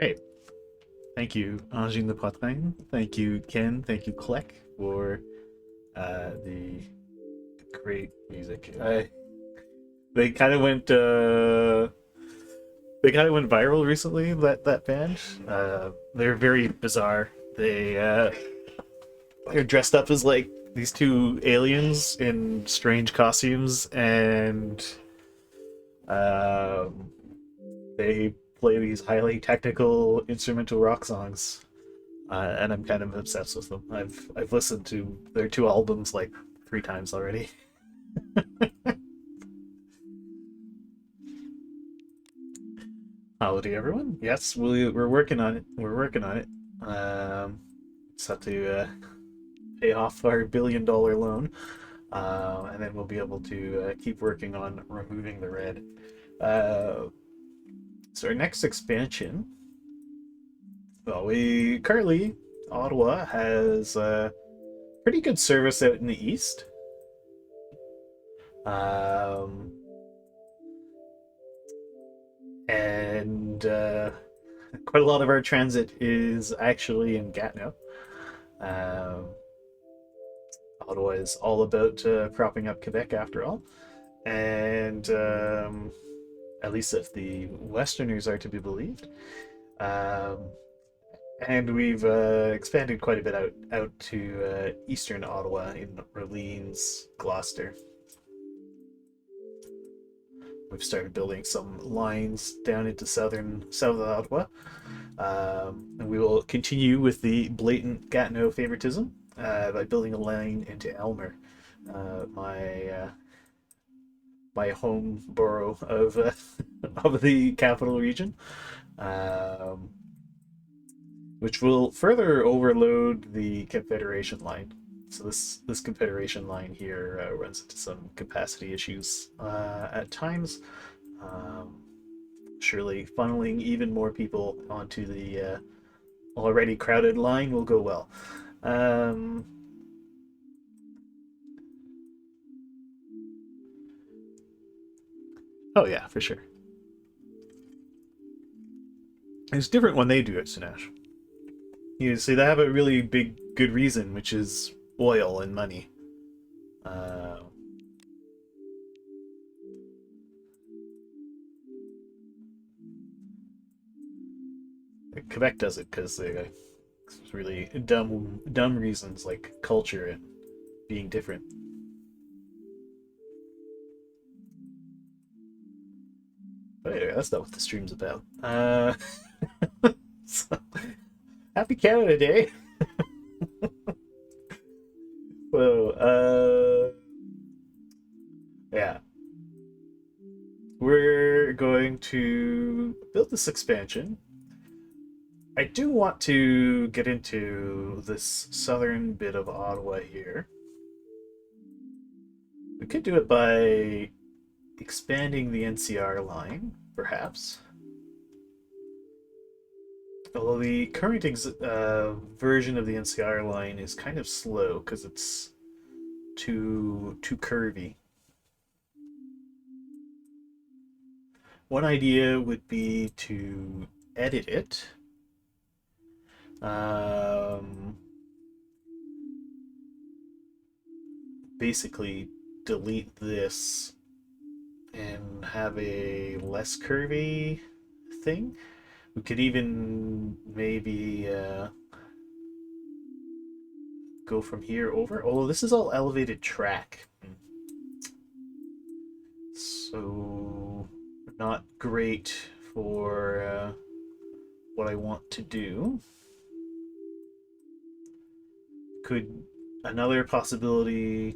Great. Thank you, Angine de Poitrain. Thank you, Ken. Thank you, Kleck, for the great music. They kind of went they kind of went viral recently. That band. They're very bizarre. They're dressed up as like these two aliens in strange costumes, and um, they play these highly technical instrumental rock songs. And I'm kind of obsessed with them. I've listened to their two albums like three times already. Howdy, everyone. Yes, we're working on it. We're working on it. Just have to pay off our $1 billion loan, and then we'll be able to keep working on removing the red. Uh, so our next expansion. Well, we currently Ottawa has pretty good service out in the east. Um, and quite a lot of our transit is actually in Gatineau. Um, Ottawa is all about propping up Quebec, after all, and at least if the Westerners are to be believed. Um, and we've expanded quite a bit out to eastern Ottawa in Orleans, Gloucester. We've started building some lines down into south Ottawa. And we will continue with the blatant Gatineau favoritism by building a line into Elmer, my home borough of of the capital region, um, which will further overload the Confederation line. So this Confederation line here runs into some capacity issues at times. Um, Surely funneling even more people onto the already crowded line will go well. Um, oh yeah, for sure. It's different when they do it, Sunesh. You see, they have a really big, good reason, which is oil and money. Uh, Quebec does it because they it's really dumb reasons like culture and being different. But anyway, that's not what the stream's about. So, happy Canada Day. So, yeah, we're going to build this expansion. I do want to get into this southern bit of Ottawa here. We could do it by expanding the NCR line, perhaps. Although the current version of the NCR line is kind of slow because it's too curvy. One idea would be to edit it. Um, Basically, delete this and have a less curvy thing. We could even maybe go from here over. Oh, this is all elevated track. So, not great for what I want to do. Could another possibility.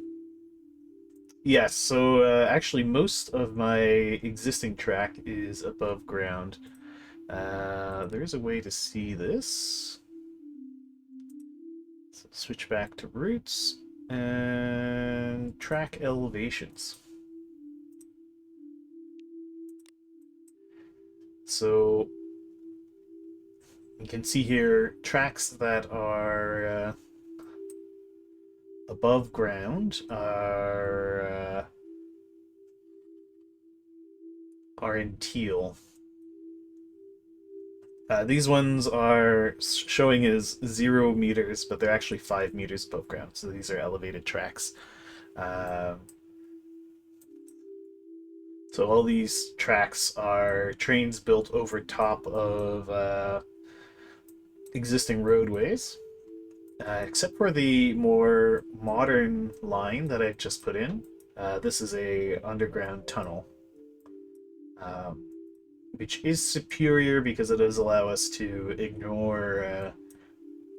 Yes, so actually, most of my existing track is above ground. There is a way to see this. So switch back to roots and track elevations. So you can see here tracks that are above ground are in teal. These ones are showing as 0 meters, but they're actually 5 meters above ground. So these are elevated tracks. Um, so all these tracks are trains built over top of existing roadways, except for the more modern line that I just put in. This is a underground tunnel, um, which is superior because it does allow us to ignore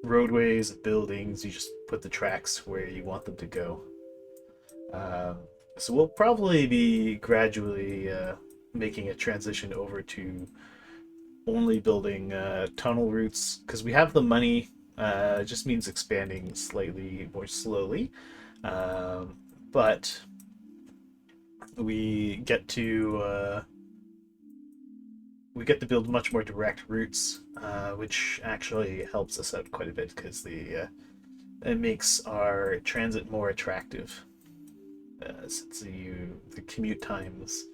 roadways and buildings. You just put the tracks where you want them to go. Um, so we'll probably be gradually making a transition over to only building tunnel routes because we have the money. It just means expanding slightly more slowly, um, but we get to build much more direct routes, which actually helps us out quite a bit because it makes our transit more attractive. Since the commute times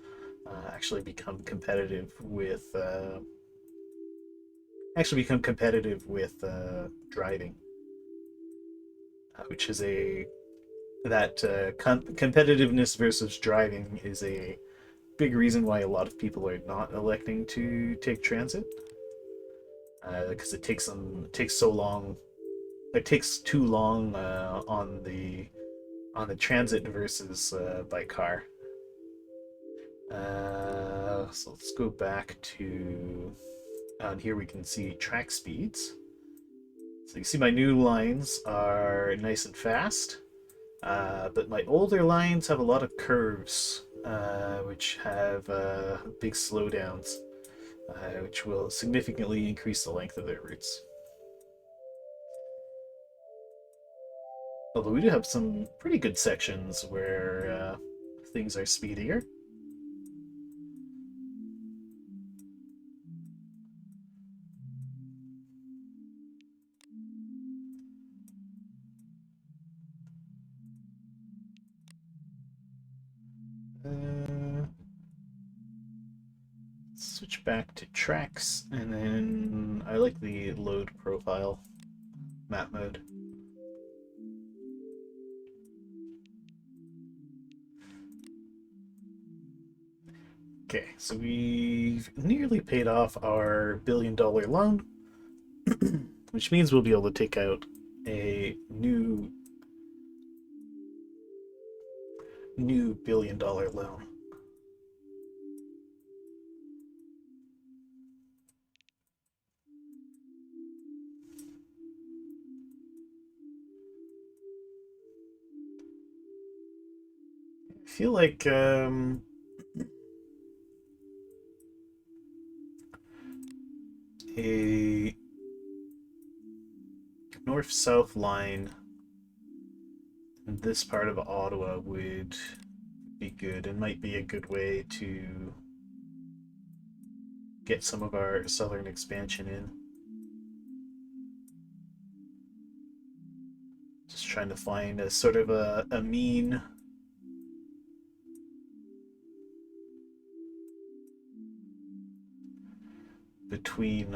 actually become competitive with driving, which is a that competitiveness versus driving is a big reason why a lot of people are not electing to take transit, because it takes so long. It takes too long on the transit versus by car. So let's go back to on here. We can see track speeds. So you see my new lines are nice and fast, but my older lines have a lot of curves, which have big slowdowns, which will significantly increase the length of their routes. Although we do have some pretty good sections where things are speedier. Uh, Switch back to tracks, and then I like the load profile map mode. Okay, so we've nearly paid off our $1 billion loan, which means we'll be able to take out a new $1 billion loan. I feel like a north-south line in this part of Ottawa would be good and might be a good way to get some of our southern expansion in. Just trying to find a sort of a mean between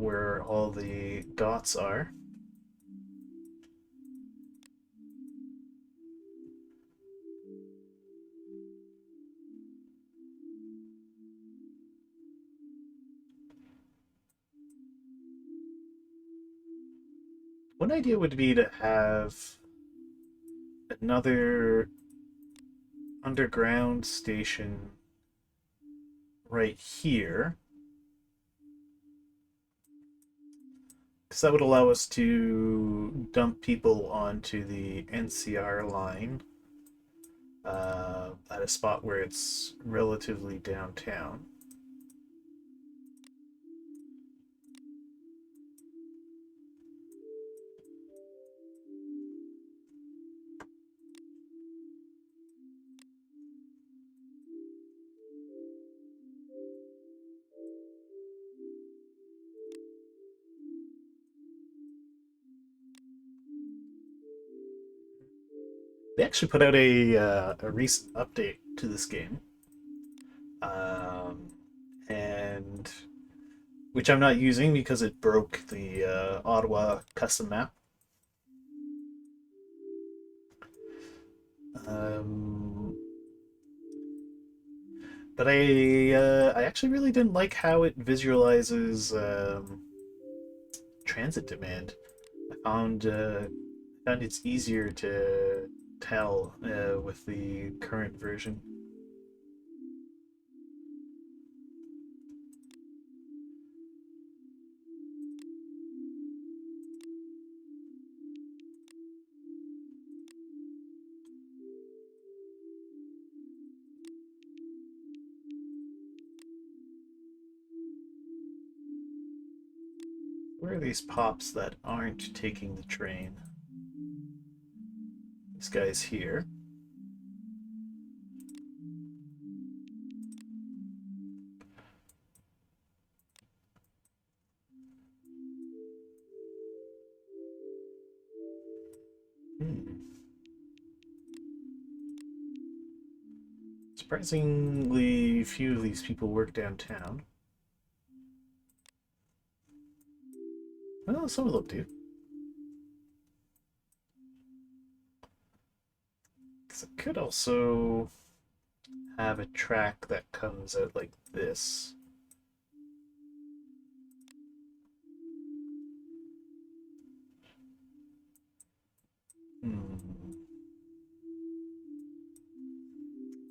where all the dots are. One idea would be to have another underground station right here, because that would allow us to dump people onto the NCR line at a spot where it's relatively downtown. They actually put out a recent update to this game, and which I'm not using because it broke the Ottawa custom map. Um, but I actually really didn't like how it visualizes transit demand. I found it's easier to tell with the current version. Where are these pops that aren't taking the train? This guy's here. Hmm. Surprisingly few of these people work downtown. Well, some of them do. Because I could also have a track that comes out like this. Hmm.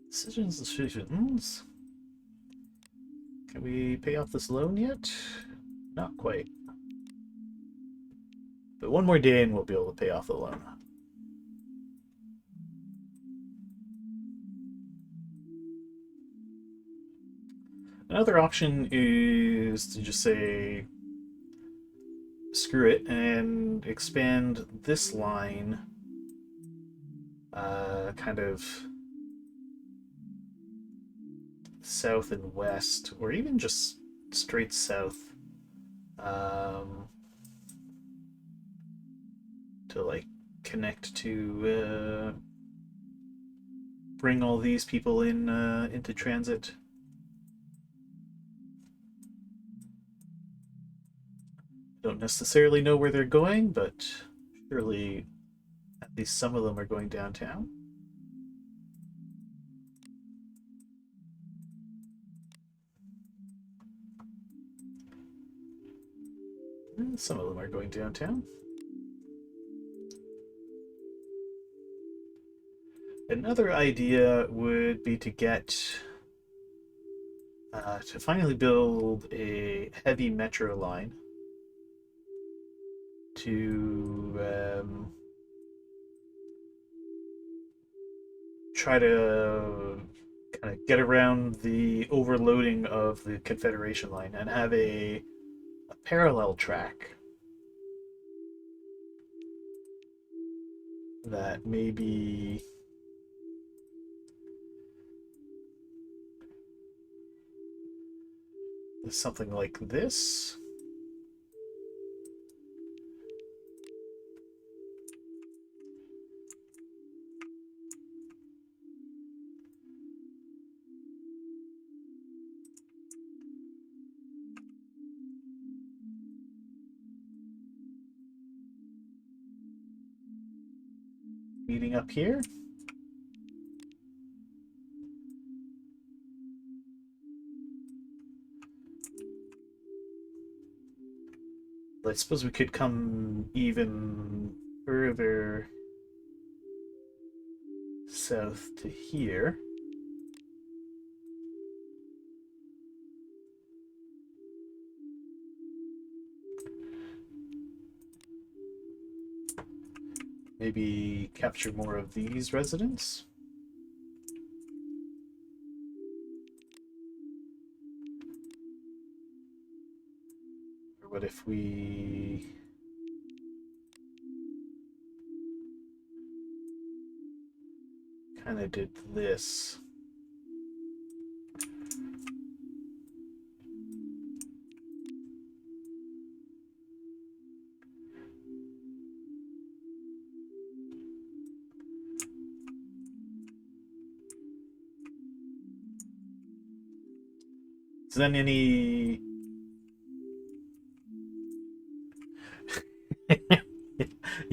Decisions. Can we pay off this loan yet? Not quite. But one more day and we'll be able to pay off the loan. Another option is to just say screw it and expand this line kind of south and west, or even just straight south, um, to like connect to bring all these people in into transit. Don't necessarily know where they're going, but surely at least some of them are going downtown. And some of them are going downtown. Another idea would be to get to finally build a heavy metro line to try to kind of get around the overloading of the Confederation line and have a parallel track that maybe is something like this. Meeting up here. I suppose we could come even further south to here. Maybe capture more of these residents. Or what if we kind of did this? So then any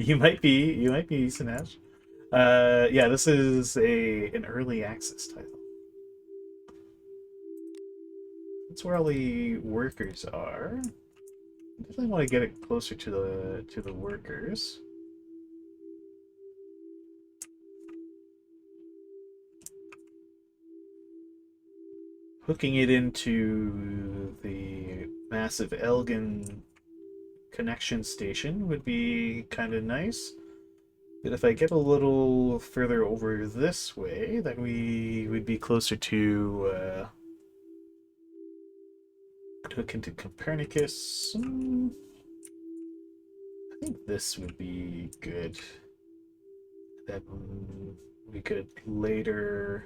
You might be, Sinesh. Yeah, this is an early access title. That's where all the workers are. Definitely want to get it closer to the workers. Hooking it into the massive Elgin connection station would be kind of nice. But if I get a little further over this way, then we would be closer to hook into Copernicus. I think this would be good. Then we could later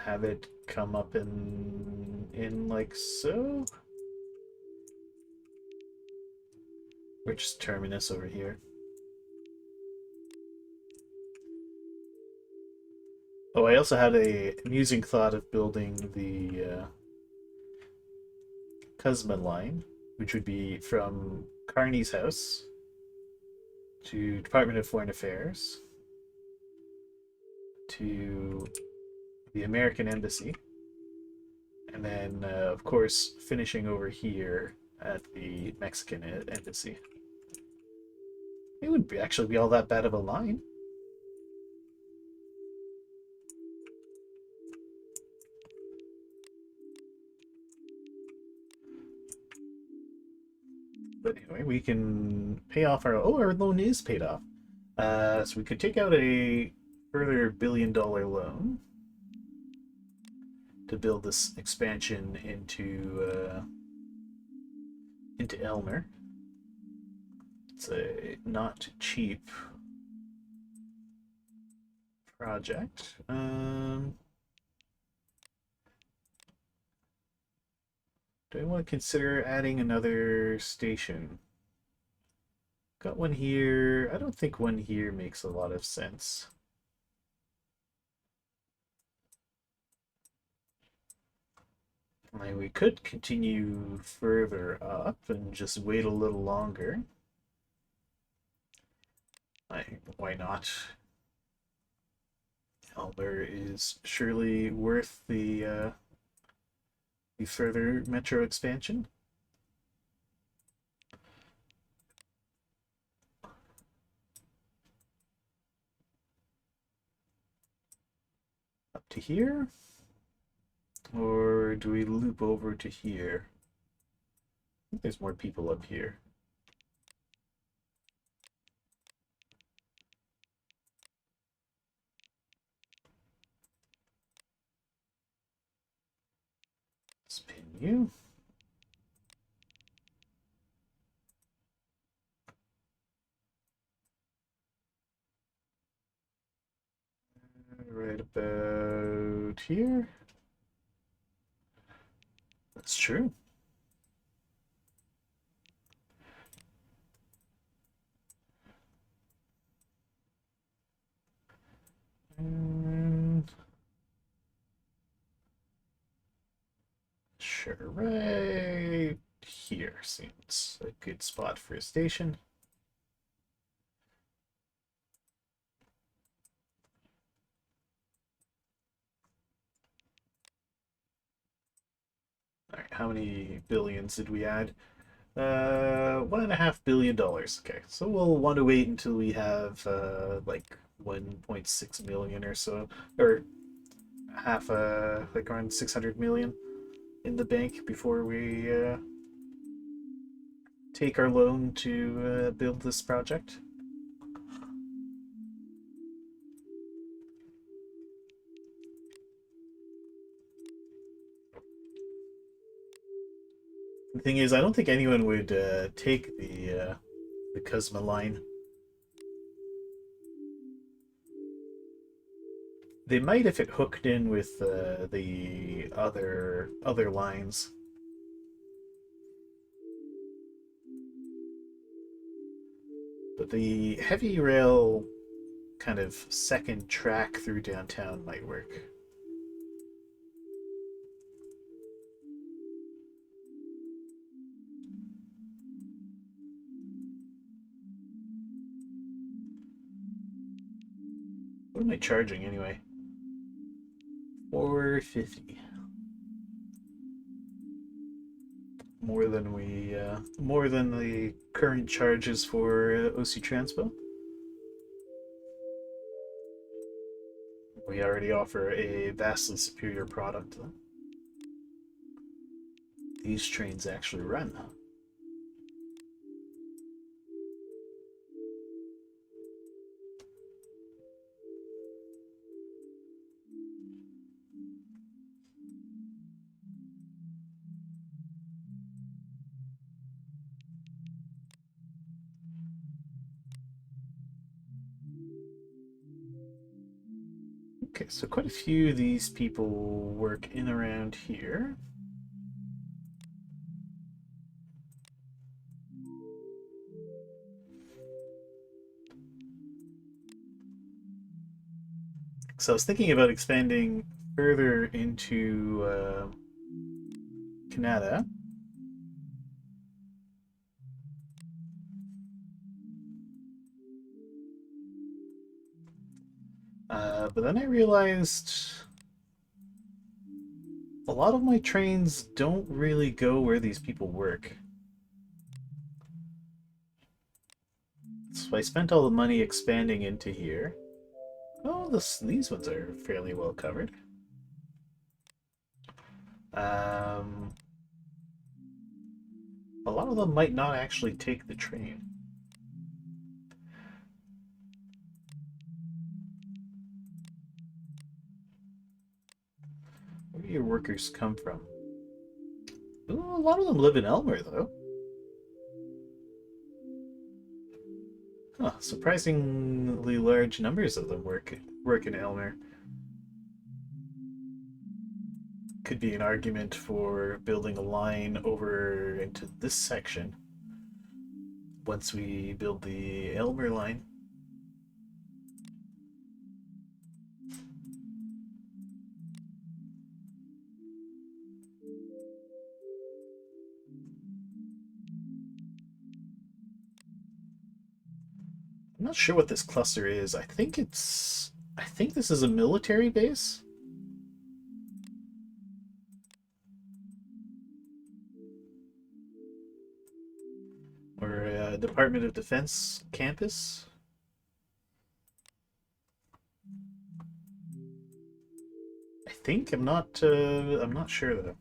have it come up in like so. Or just terminus over here. Oh, I also had a amusing thought of building the Cosma line, which would be from Carney's house to Department of Foreign Affairs to the American Embassy, and then, of course, finishing over here at the Mexican Embassy. It wouldn't actually be all that bad of a line. But anyway, we can pay off our loan is paid off. So we could take out a further $1 billion loan to build this expansion into Elmer. It's a not cheap project. Do I want to consider adding another station? Got one here. I don't think one here makes a lot of sense. We could continue further up and just wait a little longer. Why not? Elmer is surely worth the further metro expansion. Up to here? Or do we loop over to here? I think there's more people up here. Spin you. Right about here. That's true. And sure, right here seems a good spot for a station. All right, how many billions did we add? $1.5 billion. Okay, so we'll want to wait until we have like 1.6 million or so, or half like around 600 million in the bank before we take our loan to build this project. The thing is, I don't think anyone would take the Cosma line. They might if it hooked in with the other lines. But the heavy rail kind of second track through downtown might work. What am I charging anyway? 450. More than the current charges for OC Transpo. We already offer a vastly superior product, though. These trains actually run. Okay, so quite a few of these people work in around here. So I was thinking about expanding further into Canada. But then I realized a lot of my trains don't really go where these people work. So I spent all the money expanding into here. Oh, these ones are fairly well covered. A lot of them might not actually take the train. Where do your workers come from? Ooh, a lot of them live in Elmer, though. Huh, surprisingly large numbers of them work in Elmer. Could be an argument for building a line over into this section once we build the Elmer line. I'm not sure what this cluster is. I think this is a military base. Or a Department of Defense campus. I think I'm not sure though.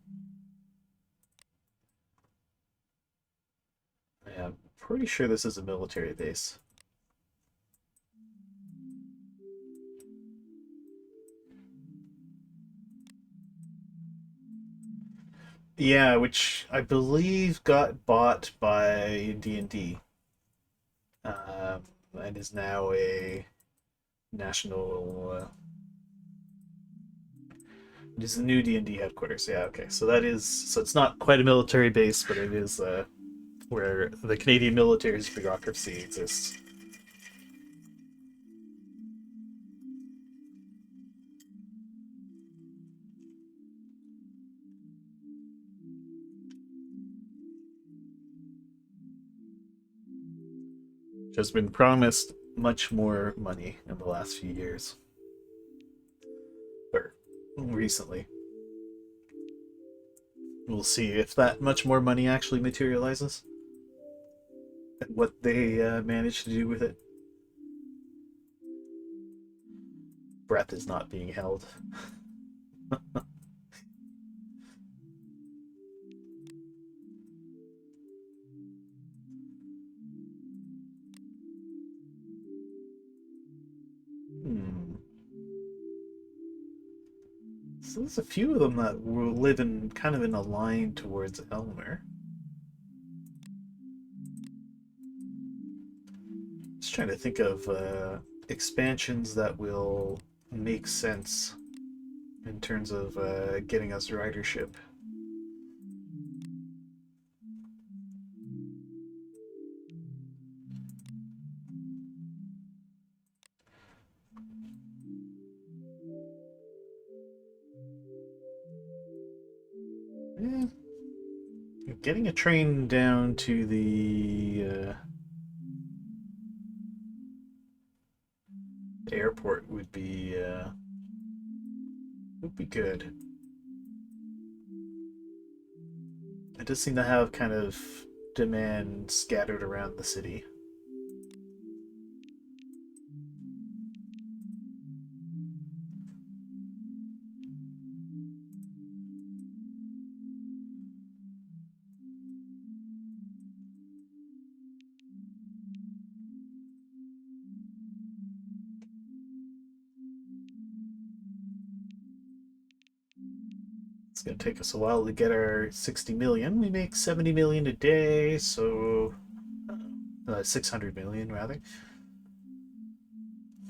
Yeah, I'm pretty sure this is a military base. Yeah, which I believe got bought by D&D, and is now a national. It is the new D&D headquarters. Yeah, okay. So it's not quite a military base, but it is where the Canadian military's bureaucracy exists. Which has been promised much more money in the last few years, or recently. We'll see if that much more money actually materializes and what they manage to do with it. Breath is not being held. Hmm. So there's a few of them that will live in kind of in a line towards Elmer. Just trying to think of expansions that will make sense in terms of getting us ridership. Yeah, getting a train down to the airport would would be good. It does seem to have kind of demand scattered around the city. It's going to take us a while to get our 60 million. We make 70 million a day, so 600 million rather.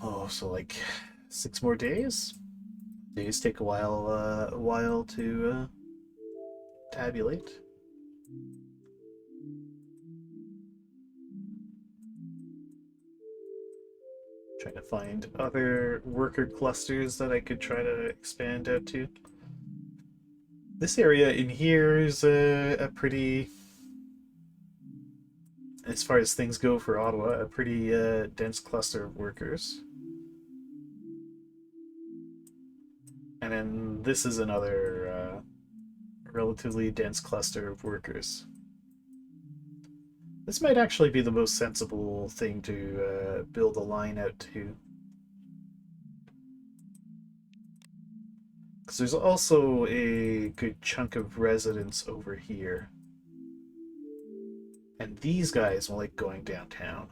Oh, so like 6 more days. Days take a while to tabulate. Trying to find other worker clusters that I could try to expand out to. This area in here is a pretty, as far as things go for Ottawa, a pretty dense cluster of workers. And then this is another relatively dense cluster of workers. This might actually be the most sensible thing to build a line out to. Because there's also a good chunk of residents over here. And these guys will like going downtown.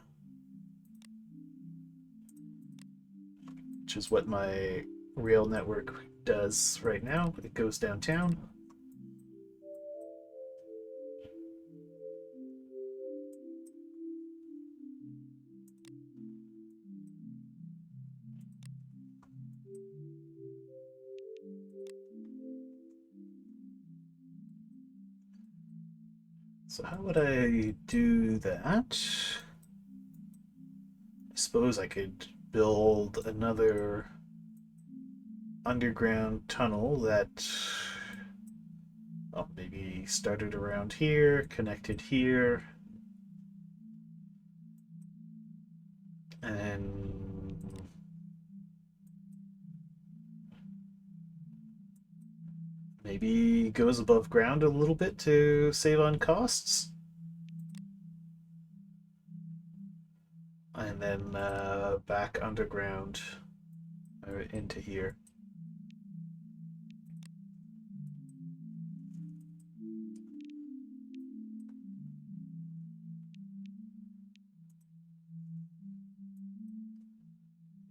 Which is what my rail network does right now. It goes downtown. So how would I do that? I suppose I could build another underground tunnel that maybe started around here, connected here, and maybe goes above ground a little bit to save on costs. And then back underground into here.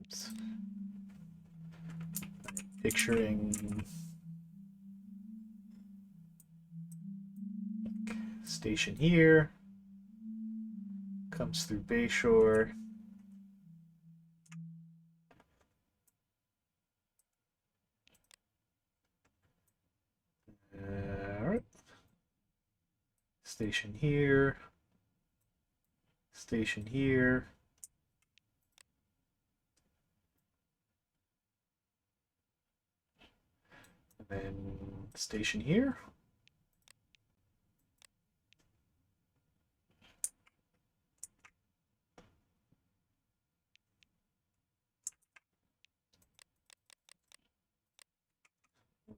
Oops. Picturing station here, comes through Bayshore. Alright. Station here. Station here. And then station here.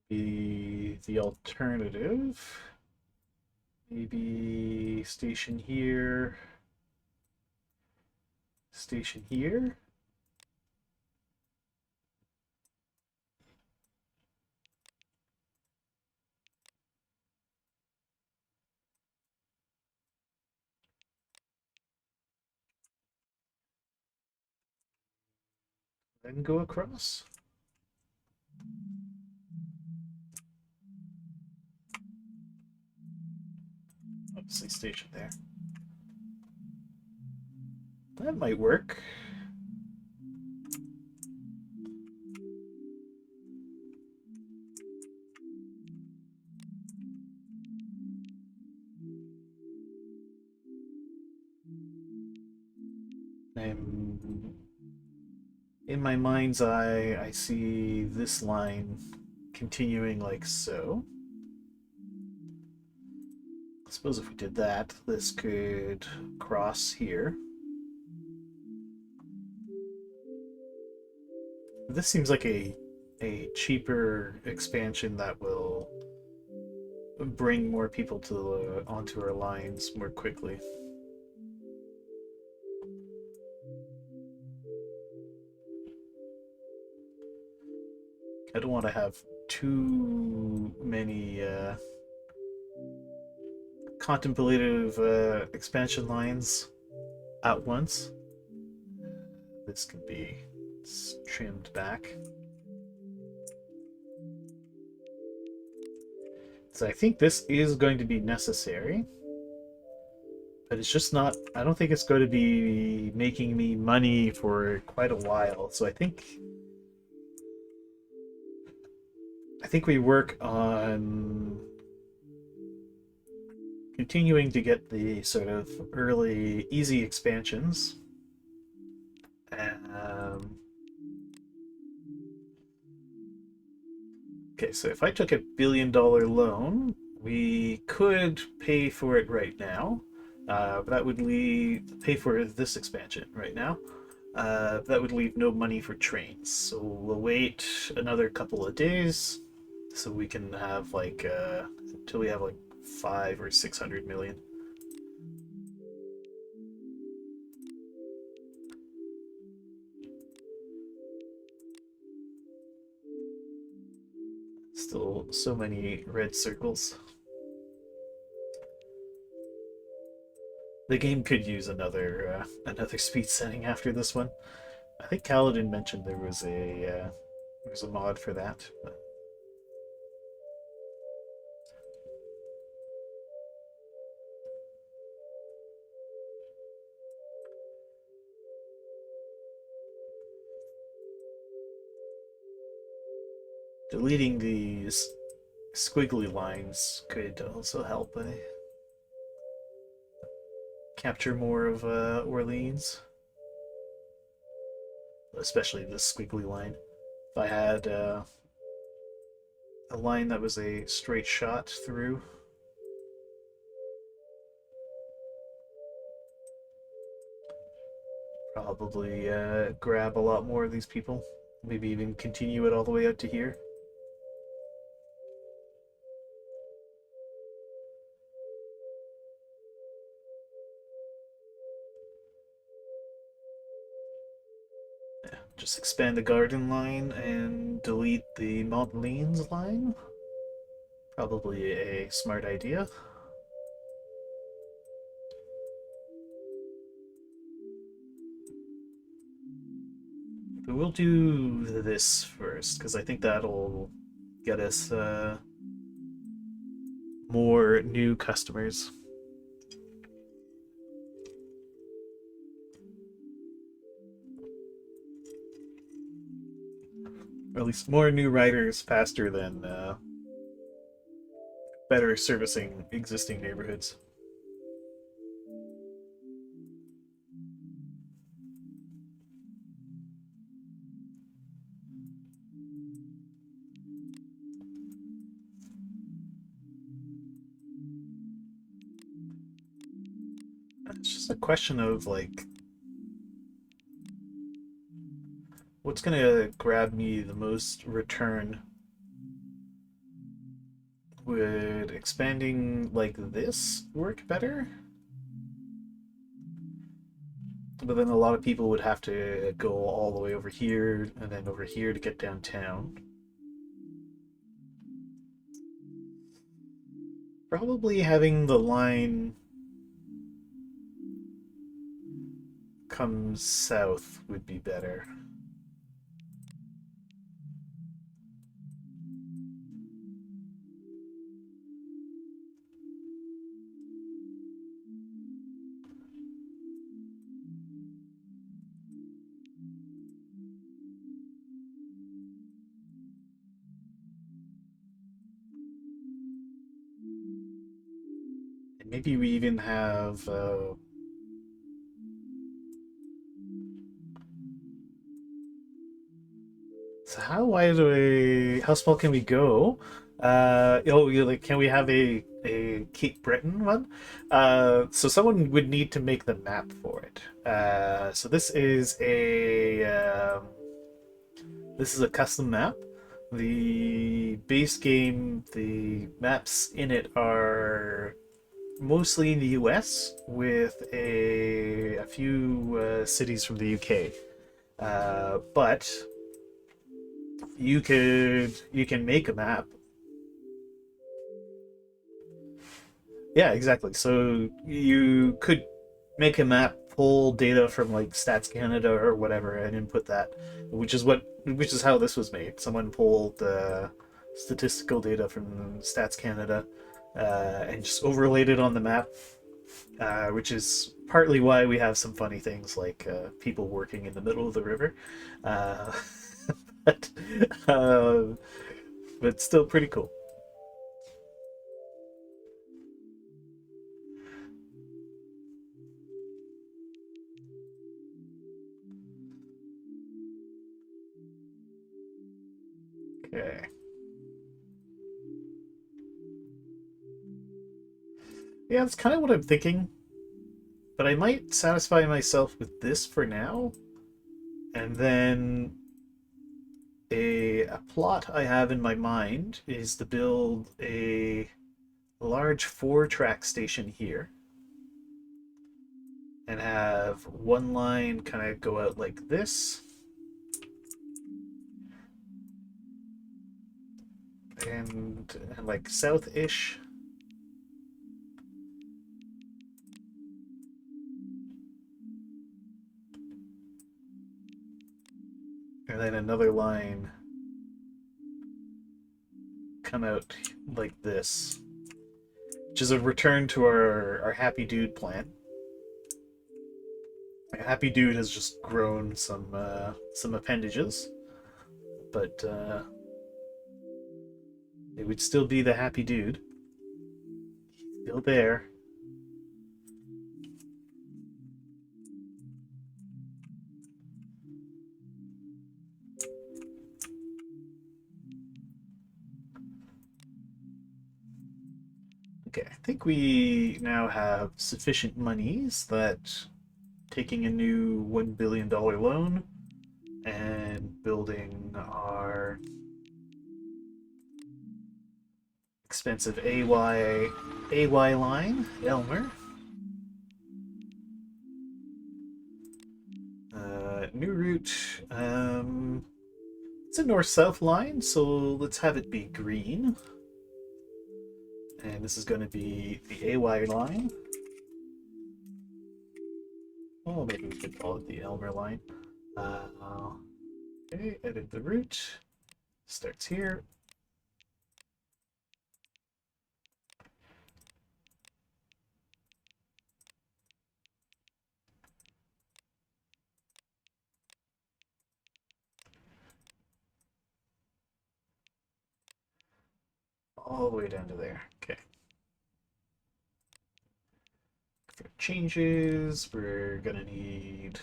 Be the alternative. Maybe station here. Station here. Then go across. Obviously station there. That might work. I'm in my mind's eye, I see this line continuing like so. I suppose if we did that, this could cross here. This seems like a cheaper expansion that will bring more people to onto our lines more quickly. I don't want to have too many contemplative expansion lines at once. This can be trimmed back. So I think this is going to be necessary, but it's just not. I don't think it's going to be making me money for quite a while. So I think we work on continuing to get the sort of early easy expansions. Um, okay, so if I took $1 billion loan, we could pay for it right now. But that would pay for this expansion right now. That would leave no money for trains. So we'll wait another couple of days so we can have like until we have like 500 or 600 million. Still so many red circles. The game could use another speed setting after this one. I think Kaladin mentioned there was a mod for that. But deleting these squiggly lines could also help capture more of Orleans, especially this squiggly line. If I had a line that was a straight shot through, probably grab a lot more of these people. Maybe even continue it all the way out to here. Yeah, just expand the garden line and delete the Montleans line. Probably a smart idea. But we'll do this first, because I think that'll get us more new customers. Or at least more new riders faster than better servicing existing neighborhoods. It's just a question of like what's gonna grab me the most return. Would expanding like this work better? But then a lot of people would have to go all the way over here and then over here to get downtown. Probably having the line come south would be better. And maybe we even have so how wide how small can we go? Like, can we have a Cape Breton one? So someone would need to make the map for it. So this is This is a custom map. The base game, the maps in it are mostly in the US with a few cities from the UK. But you can make a map. Yeah, exactly. So you could make a map, pull data from like Stats Canada or whatever, and input that, which is how this was made. Someone pulled statistical data from Stats Canada and just overlaid it on the map, which is partly why we have some funny things like people working in the middle of the river. Uh, but, uh, but still pretty cool. Okay. Yeah, that's kind of what I'm thinking. But I might satisfy myself with this for now, and then a plot I have in my mind is to build a large 4-track station here and have one line kind of go out like this, and like south-ish, and then another line come out like this, which is a return to our Happy Dude plan. Happy Dude has just grown some appendages, but it would still be the Happy Dude. Still there. Okay, I think we now have sufficient monies that taking a new $1 billion loan and building our expensive AY line, Elmer. New route. It's a north-south line, so let's have it be green. And this is going to be the AY line. Oh, maybe we could call it the Elmer line. Okay, edit the route. Starts here. All the way down to there. Okay. For changes, we're gonna need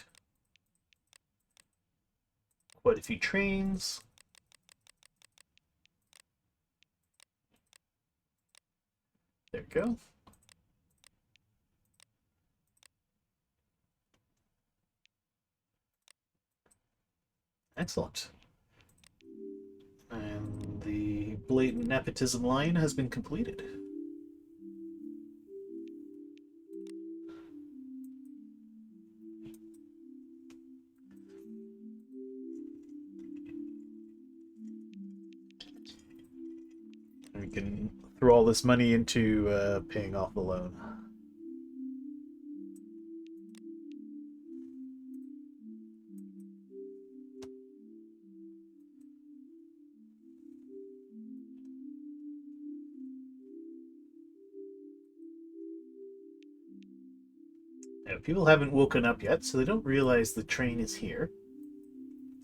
quite a few trains. There we go. Excellent. And the blatant nepotism line has been completed. And we can throw all this money into paying off the loan. Now, people haven't woken up yet, so they don't realize the train is here.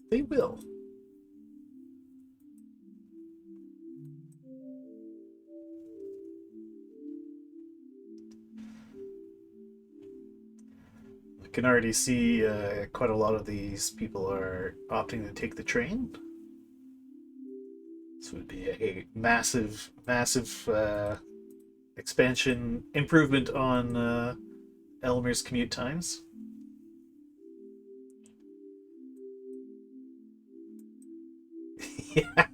They will. I can already see quite a lot of these people are opting to take the train. This would be a massive expansion improvement on Elmer's commute times. Yeah.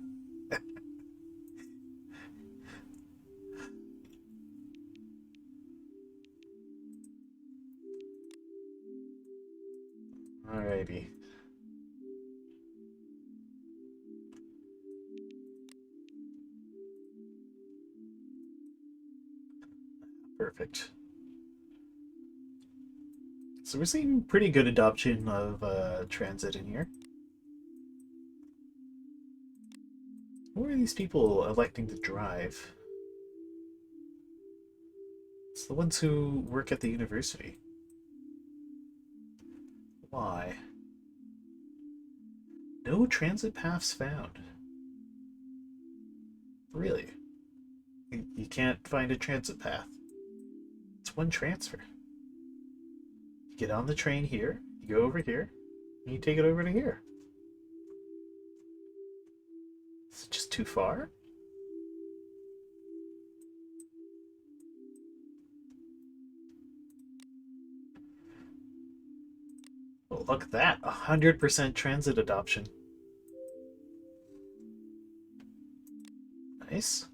Alrighty. Perfect. So we're seeing pretty good adoption of transit in here. Who are these people electing to drive? It's the ones who work at the university. Why? No transit paths found. Really? You can't find a transit path. It's one transfer. You get on the train here, you go over here, and you take it over to here. Is it just too far? Oh, look at that. 100% transit adoption. Nice.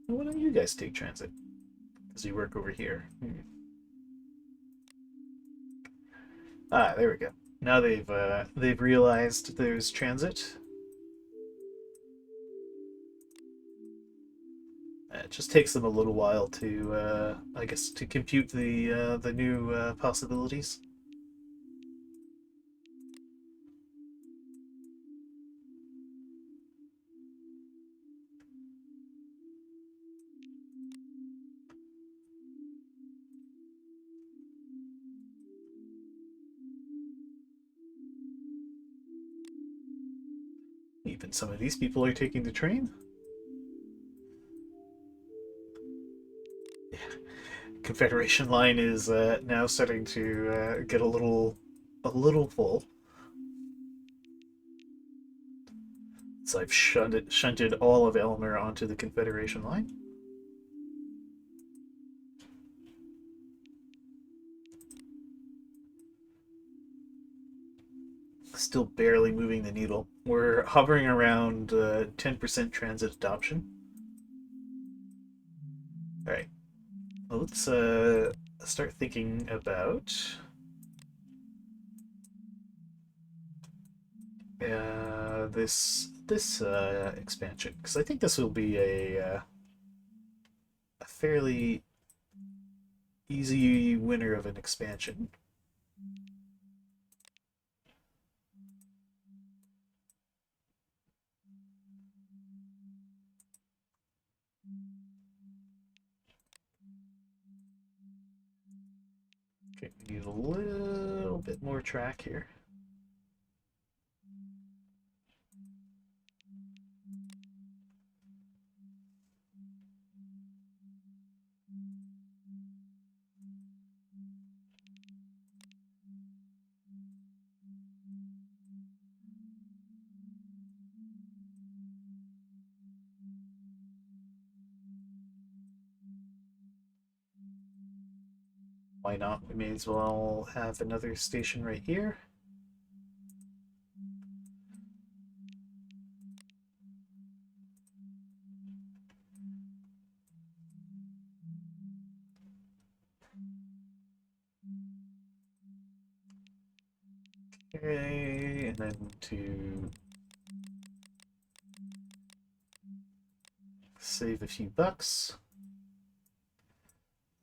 Why don't you guys take transit? Because you work over here. Ah, there we go. Now they've realized there's transit. It just takes them a little while to, I guess, to compute the new possibilities. Even some of these people are taking the train. Confederation line is now starting to get a little full. So I've shunted all of Elmer onto the Confederation line. Still barely moving the needle. We're hovering around 10% transit adoption. All right, well, let's start thinking about this expansion, because I think this will be a fairly easy winner of an expansion. Okay, we need a little bit more track here. Why not? We may as well have another station right here. Okay, and then to save a few bucks,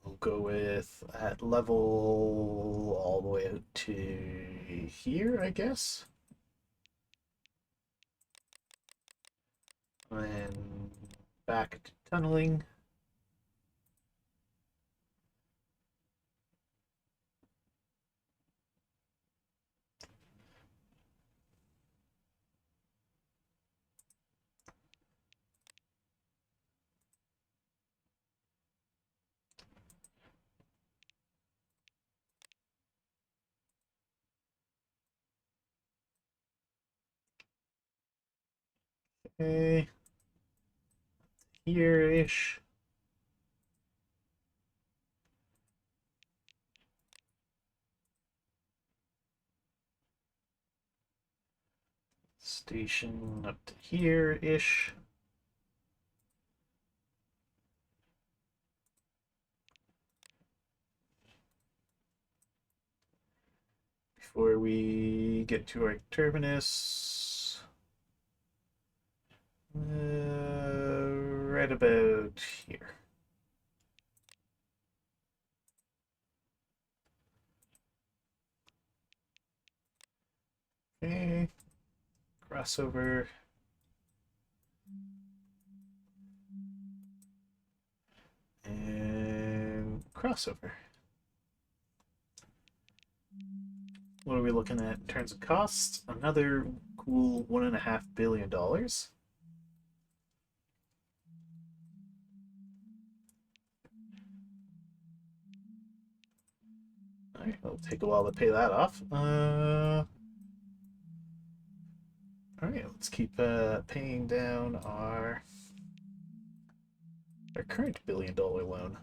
we'll go with at level all the way out to here, I guess. And then back to tunneling. Okay, here-ish. Station up to here-ish. Before we get to our terminus. Right about here. Okay, crossover. And crossover. What are we looking at in terms of cost? Another cool $1.5 billion. Alright, it'll take a while to pay that off. Alright, let's keep paying down our current $1 billion loan.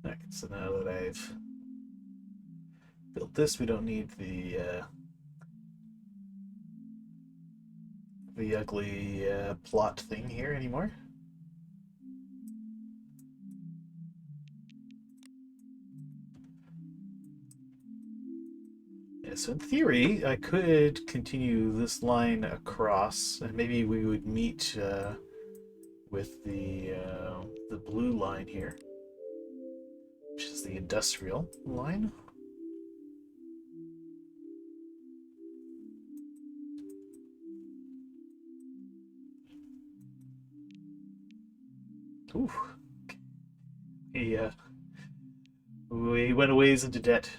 Alright, so now that I've built this, we don't need the ugly plot thing here anymore. Yeah, so in theory, I could continue this line across, and maybe we would meet with the blue line here, which is the industrial line. Ooh, we went a ways into debt.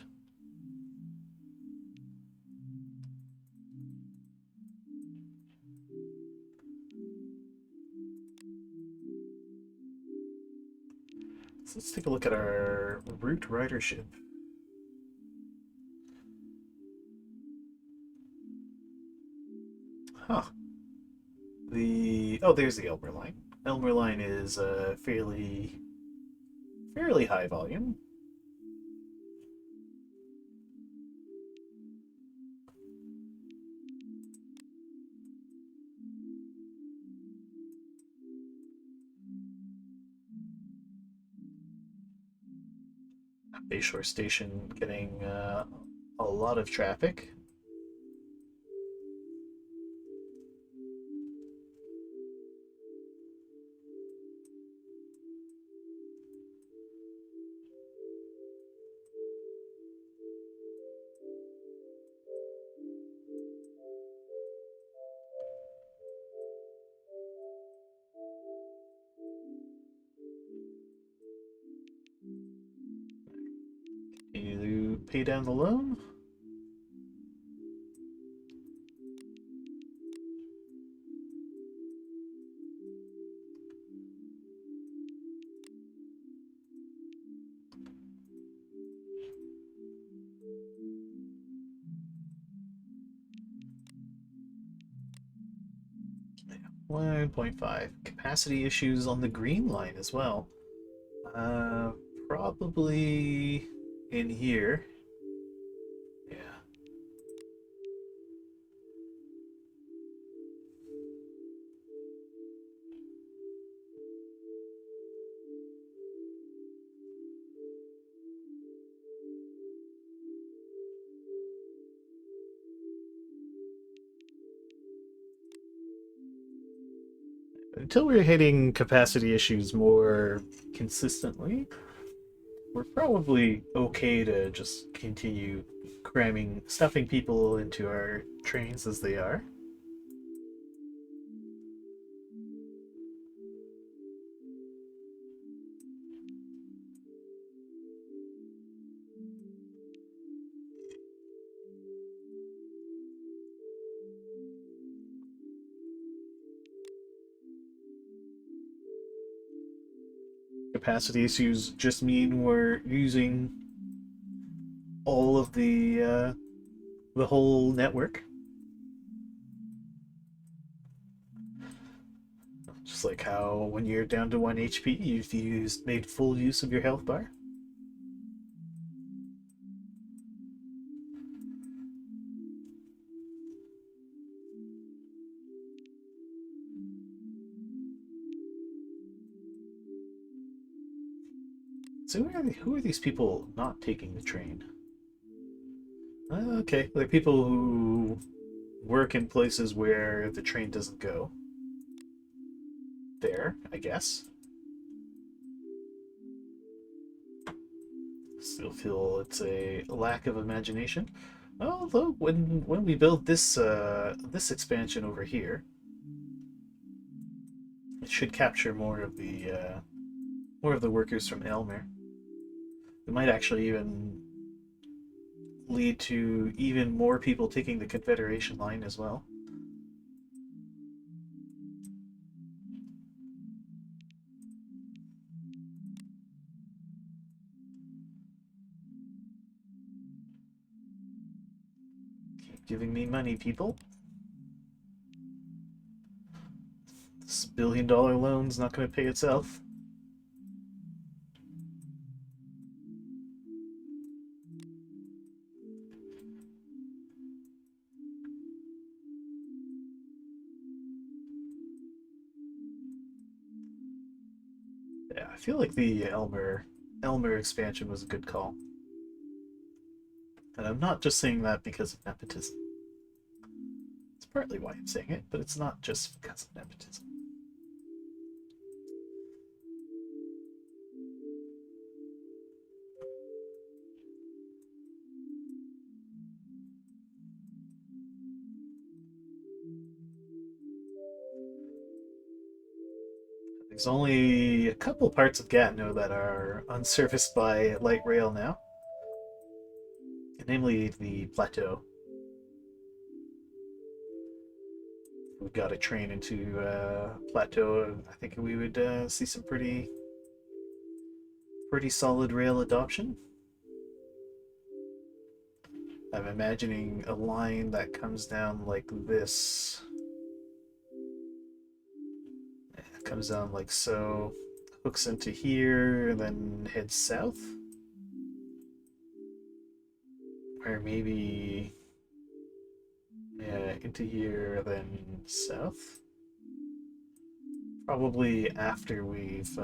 So let's take a look at our route ridership. Huh. There's the Elmer line. Elmer line is fairly high volume. Bayshore Station getting a lot of traffic. You pay down the loan. Yeah, 1.5. Capacity issues on the green line as well. Probably in here. Yeah. Until we're hitting capacity issues more consistently, we're probably okay to just continue stuffing people into our trains as they are. Capacity issues just mean we're using all of the whole network. Just like how when you're down to 1 HP, you've made full use of your health bar. So who are these people not taking the train? Okay, they're people who work in places where the train doesn't go. There, I guess. Still feel it's a lack of imagination. Although when we build this expansion over here, it should capture more of the workers from Elmer. It might actually even lead to even more people taking the Confederation line as well. Keep giving me money, people. This $1 billion loan's not going to pay itself. Yeah, I feel like the Elmer expansion was a good call. And I'm not just saying that because of nepotism. It's partly why I'm saying it, but it's not just because of nepotism. There's only a couple parts of Gatineau that are unserviced by light rail now, namely the plateau. We got a train into plateau. I think we would see some pretty solid rail adoption. I'm imagining a line that comes down like this. It comes down like so, hooks into here, and then heads south. Or maybe, yeah, into here, then south. Probably after we've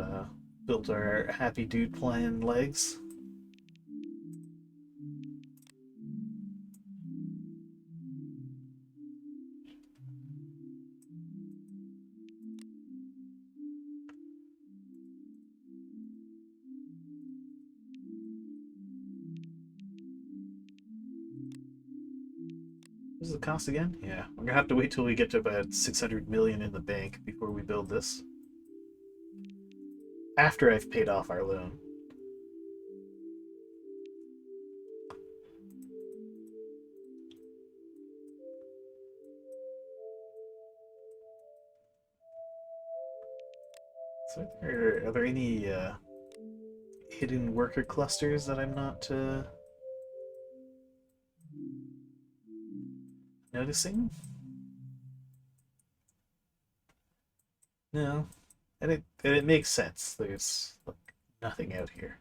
built our Happy Dude plan legs. What is the cost again? Yeah, we're gonna have to wait till we get to about 600 million in the bank before we build this. After I've paid off our loan. So are there any hidden worker clusters that I'm not noticing? No, and it makes sense. There's like nothing out here.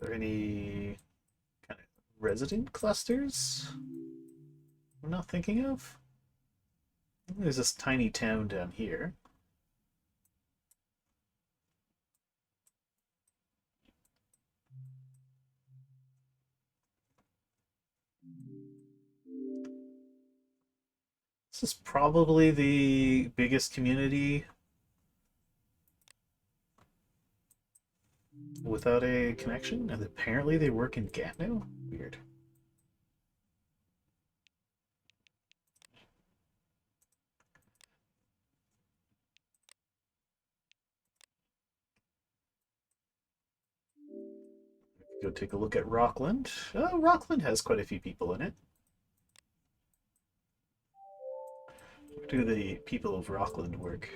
Are there any kind of resident clusters I'm not thinking of? There's this tiny town down here. This is probably the biggest community without a connection, and apparently they work in Gatineau? Weird. Go take a look at Rockland. Oh, Rockland has quite a few people in it. Where do the people of Rockland work?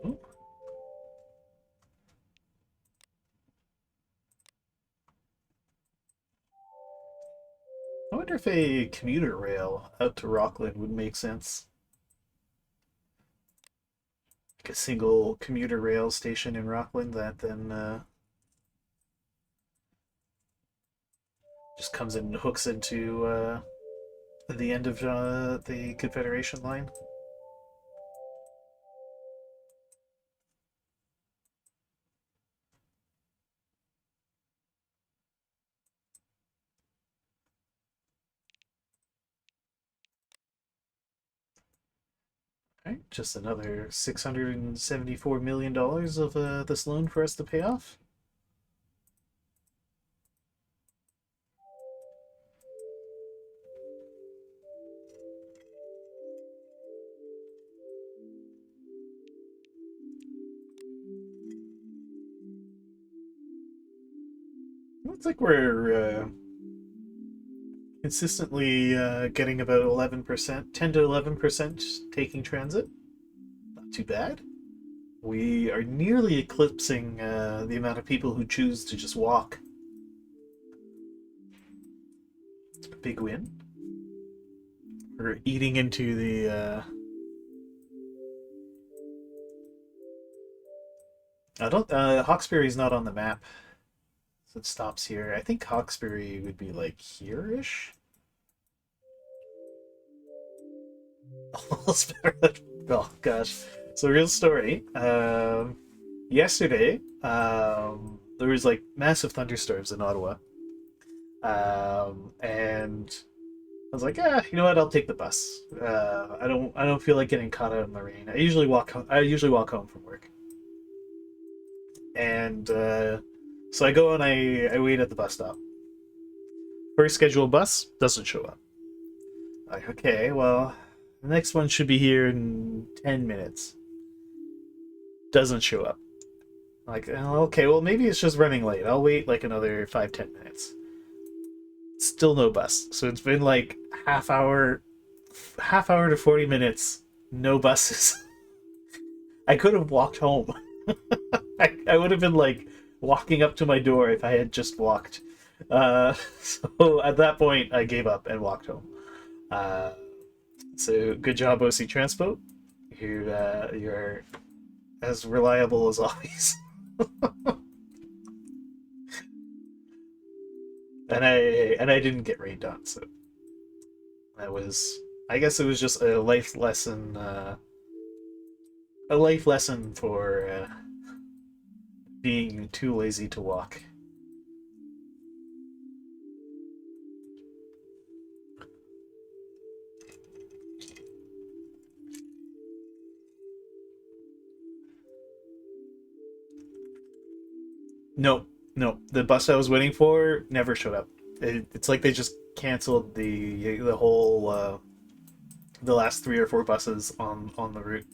Oh, I wonder if a commuter rail out to Rockland would make sense. Like a single commuter rail station in Rockland that then just comes and hooks into the end of the Confederation line. All right, just another $674 million of this loan for us to pay off. Looks like we're consistently getting about 11%, 10 to 11% taking transit. Not too bad. We are nearly eclipsing the amount of people who choose to just walk. A big win. We're eating into the. I don't. Hawkesbury's not on the map, so it stops here. I think Hawkesbury would be like here-ish. Almost better than. Oh gosh. So real story. Yesterday, there was like massive thunderstorms in Ottawa, and I was like, you know what? I'll take the bus. I don't feel like getting caught out in the rain. I usually walk home from work, and so I go and I wait at the bus stop. First scheduled bus doesn't show up. Like, okay, well, the next one should be here in 10 minutes. Doesn't show up. Like, okay, well, maybe it's just running late. I'll wait like another 5-10 minutes. Still no bus. So it's been like half hour to 40 minutes, no buses. I could have walked home. I would have been like walking up to my door if I had just walked. So at that point, I gave up and walked home. Uh, so good job, OC Transpo. You're as reliable as always. And I didn't get rained on, so that was, I guess it was just a life lesson for being too lazy to walk. No, no, the bus I was waiting for never showed up. It's like they just canceled the whole the last 3 or 4 buses on the route.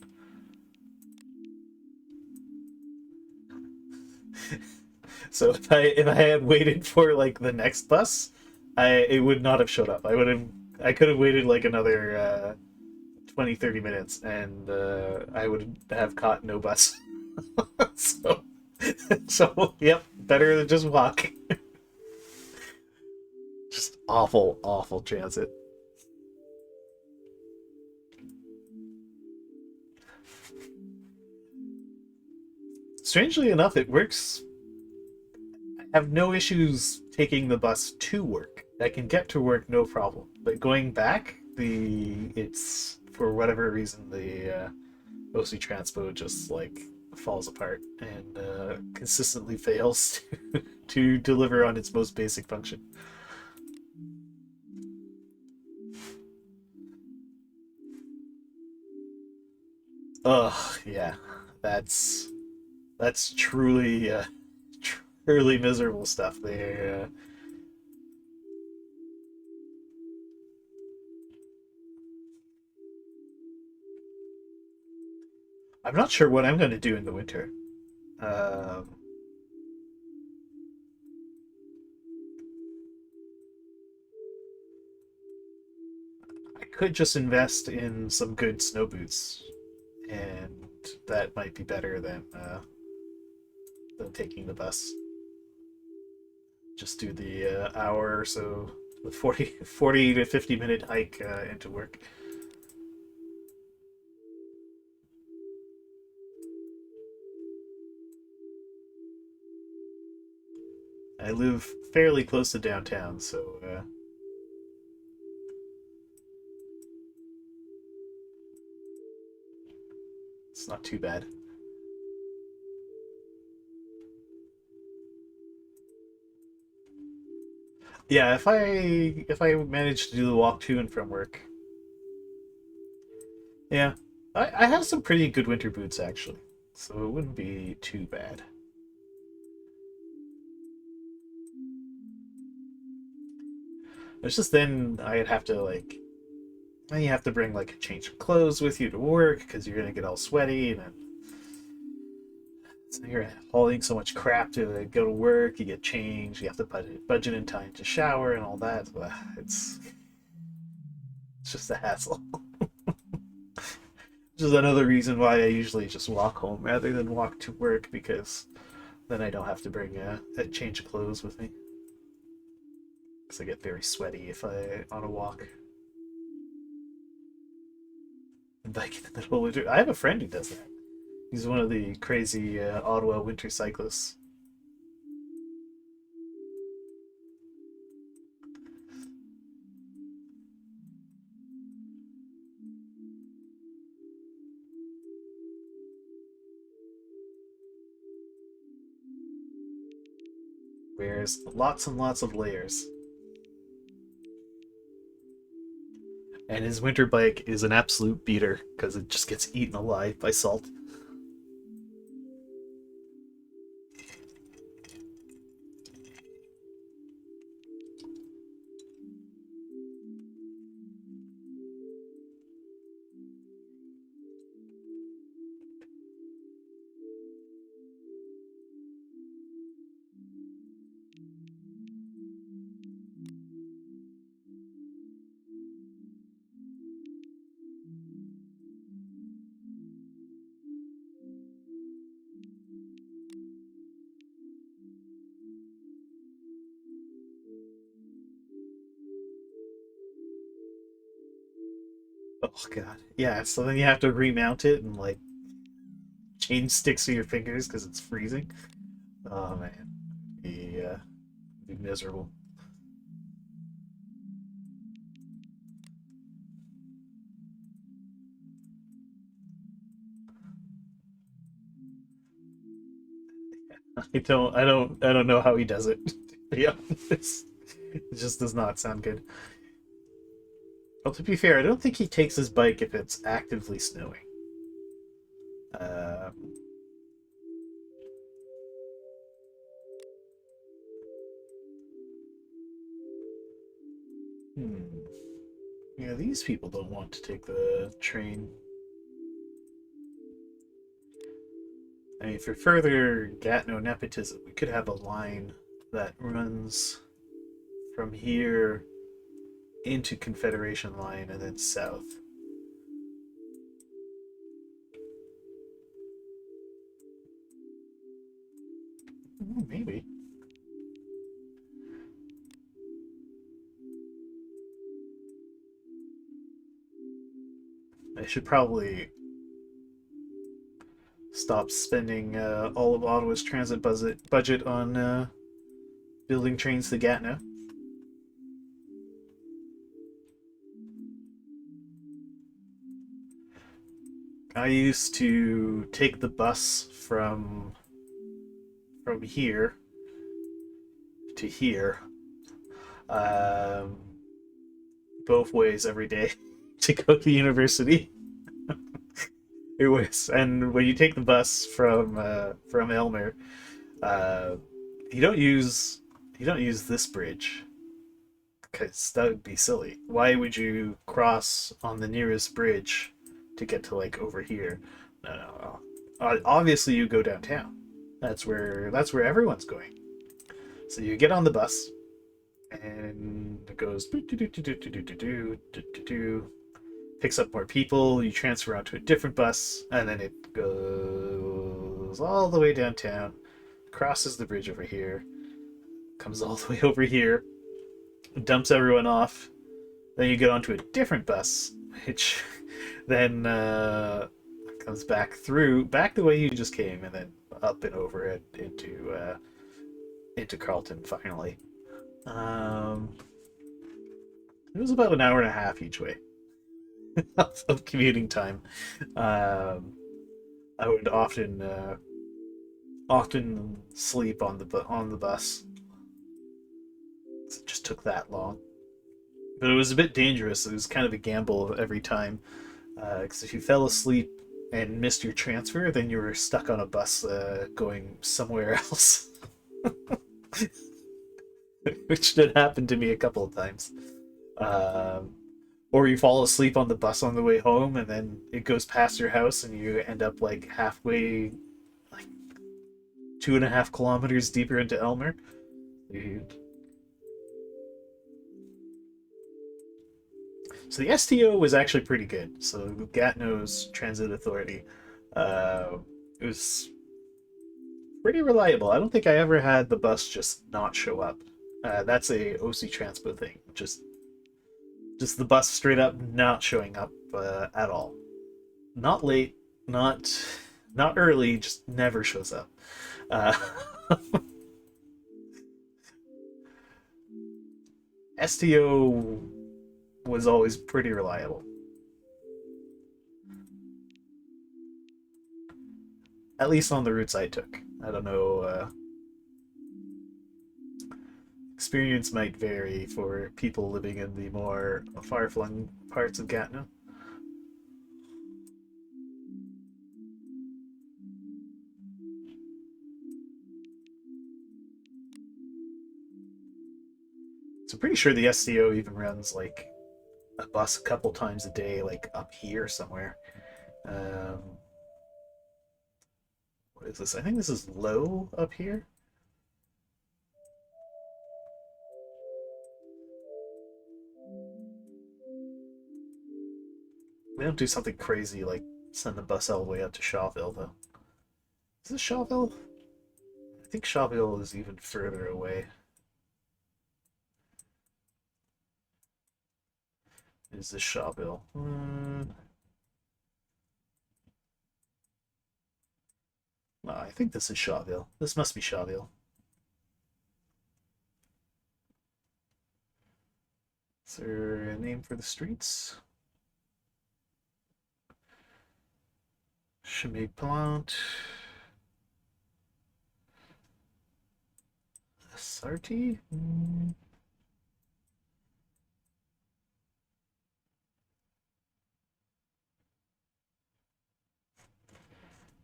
So if I had waited for like the next bus, I it would not have showed up. I could have waited like another 20-30 minutes, and I would have caught no bus. so so yep, better than just walk. Just awful, awful transit. Strangely enough, it works. I have no issues taking the bus to work. I can get to work no problem. But going back, the it's for whatever reason the OC Transpo just like falls apart and consistently fails to deliver on its most basic function. Ugh, yeah, that's that's truly truly miserable stuff there. I'm not sure what I'm going to do in the winter. Um, I could just invest in some good snow boots, and that might be better than taking the bus. Just do the hour or so, the 40 to 50 minute hike into work. I live fairly close to downtown, so It's not too bad. Yeah, if I manage to do the walk to and from work, yeah, I have some pretty good winter boots actually, so it wouldn't be too bad. It's just then I'd have to like, then you have to bring like a change of clothes with you to work because you're gonna get all sweaty, and then so you're hauling so much crap to go to work. You get changed. You have to budget in time to shower and all that. It's just a hassle. Which is another reason why I usually just walk home rather than walk to work, because then I don't have to bring a change of clothes with me. Because I get very sweaty if I on a walk. And like in the middle of winter, I have a friend who does that. He's one of the crazy Ottawa winter cyclists. Wears lots and lots of layers. And his winter bike is an absolute beater because it just gets eaten alive by salt. Oh god. Yeah, so then you have to remount it and like change sticks to your fingers because it's freezing. Oh man. Be miserable. I don't know how he does it. Yeah. It just does not sound good. Well, to be fair, I don't think he takes his bike if it's actively snowing. Uh, hmm. Yeah, these people don't want to take the train. I mean, for further Gatineau nepotism, we could have a line that runs from here into Confederation Line and then south. Maybe. I should probably stop spending all of Ottawa's transit budget on building trains to Gatineau. I used to take the bus from here to here, um, both ways every day to go to university. It was, and when you take the bus from Elmer, uh, you don't use you don't use this bridge because that would be silly. Why would you cross on the nearest bridge to get to like over here? No, no, no. Obviously, you go downtown. That's where everyone's going. So you get on the bus, and it goes picks up more people. You transfer onto a different bus, and then it goes all the way downtown, crosses the bridge over here, comes all the way over here, dumps everyone off. Then you get onto a different bus, which then comes back the way you just came, and then up and over it into Carlton finally. Um, it was about an hour and a half each way of commuting time. Um, I would often sleep on the bus. It just took that long, but it was a bit dangerous. It was kind of a gamble every time, because if you fell asleep and missed your transfer, then you were stuck on a bus going somewhere else, which did happen to me a couple of times. Um, or you fall asleep on the bus on the way home, and then it goes past your house, and you end up like halfway, like 2.5 kilometers deeper into Elmer. So the STO was actually pretty good. So Gatineau's Transit Authority, uh, it was pretty reliable. I don't think I ever had the bus just not show up. That's a OC Transpo thing. Just the bus straight up not showing up at all. Not late, not not early, just never shows up. Uh, STO was always pretty reliable, at least on the routes I took. I don't know. Experience might vary for people living in the more far-flung parts of Gatineau. So I'm pretty sure the SCO even runs like a bus a couple times a day, like up here somewhere. Um, what is this? I think this is low up here. We don't do something crazy like send the bus all the way up to Shawville, though. Is this Shawville? I think Shawville is even further away. Is this Shawville? No, I think this is Shawville. This must be Shawville. Is there a name for the streets? Chemin Plant. Sarti?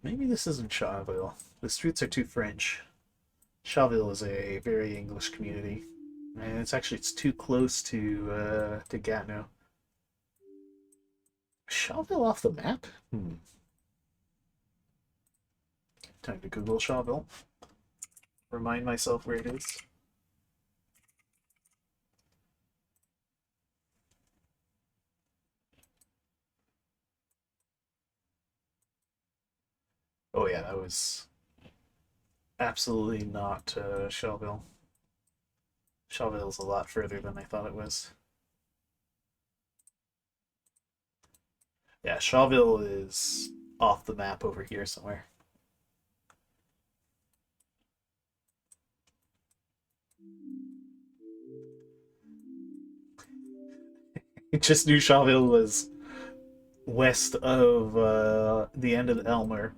Maybe this isn't Shawville. The streets are too French. Shawville is a very English community, and it's too close to Gatineau. Shawville off the map? Time to Google Shawville. Remind myself where it is. Oh yeah, that was absolutely not Shawville. Shawville's a lot further than I thought it was. Yeah, Shawville is off the map over here somewhere. I just knew Shawville was west of the end of Elmer.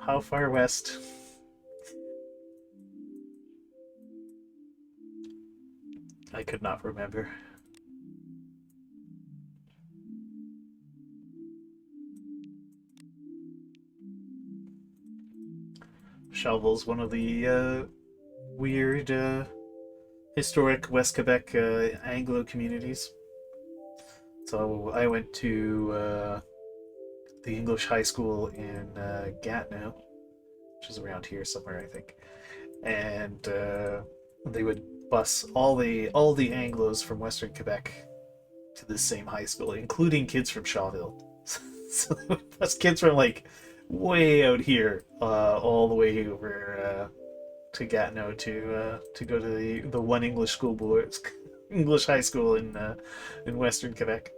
How far west? I could not remember. Shawville's one of the weird historic West Quebec Anglo communities. So I went to the English high school in Gatineau, which is around here somewhere, I think. And they would bus all the Anglos from Western Quebec to the same high school, including kids from Shawville. So they would bus kids from like way out here, all the way over to Gatineau to go to the one English school boys English high school in Western Quebec.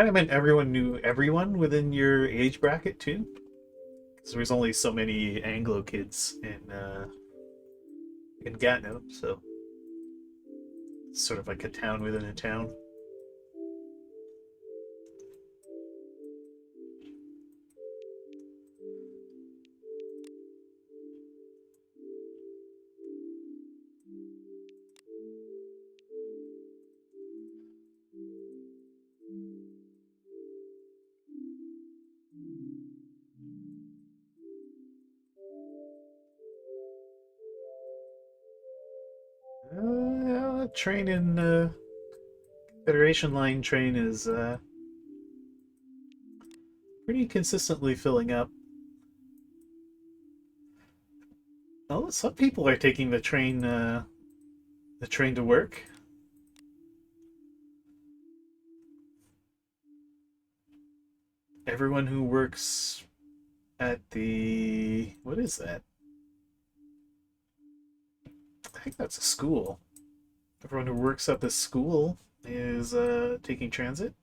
kind of meant everyone knew everyone within your age bracket too, because there was only so many Anglo kids in Gatineau, so it's sort of like a town within a town. Train in Federation Line train is pretty consistently filling up. Oh, some people are taking the train to work. Everyone who works at the what is that? I think that's a school. Everyone who works at the school is taking transit.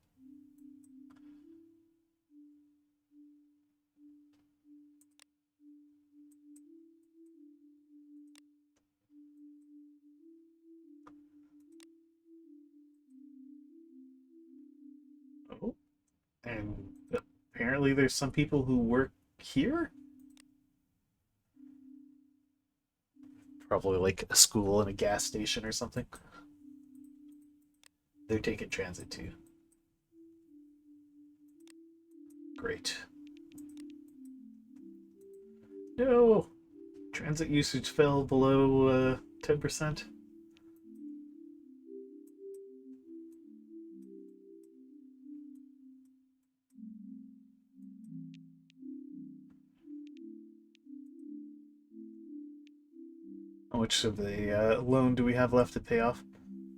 Oh, and apparently there's some people who work here. Probably like a school and a gas station or something. They're taking transit too. Great. No, transit usage fell below 10%. How much of the loan do we have left to pay off?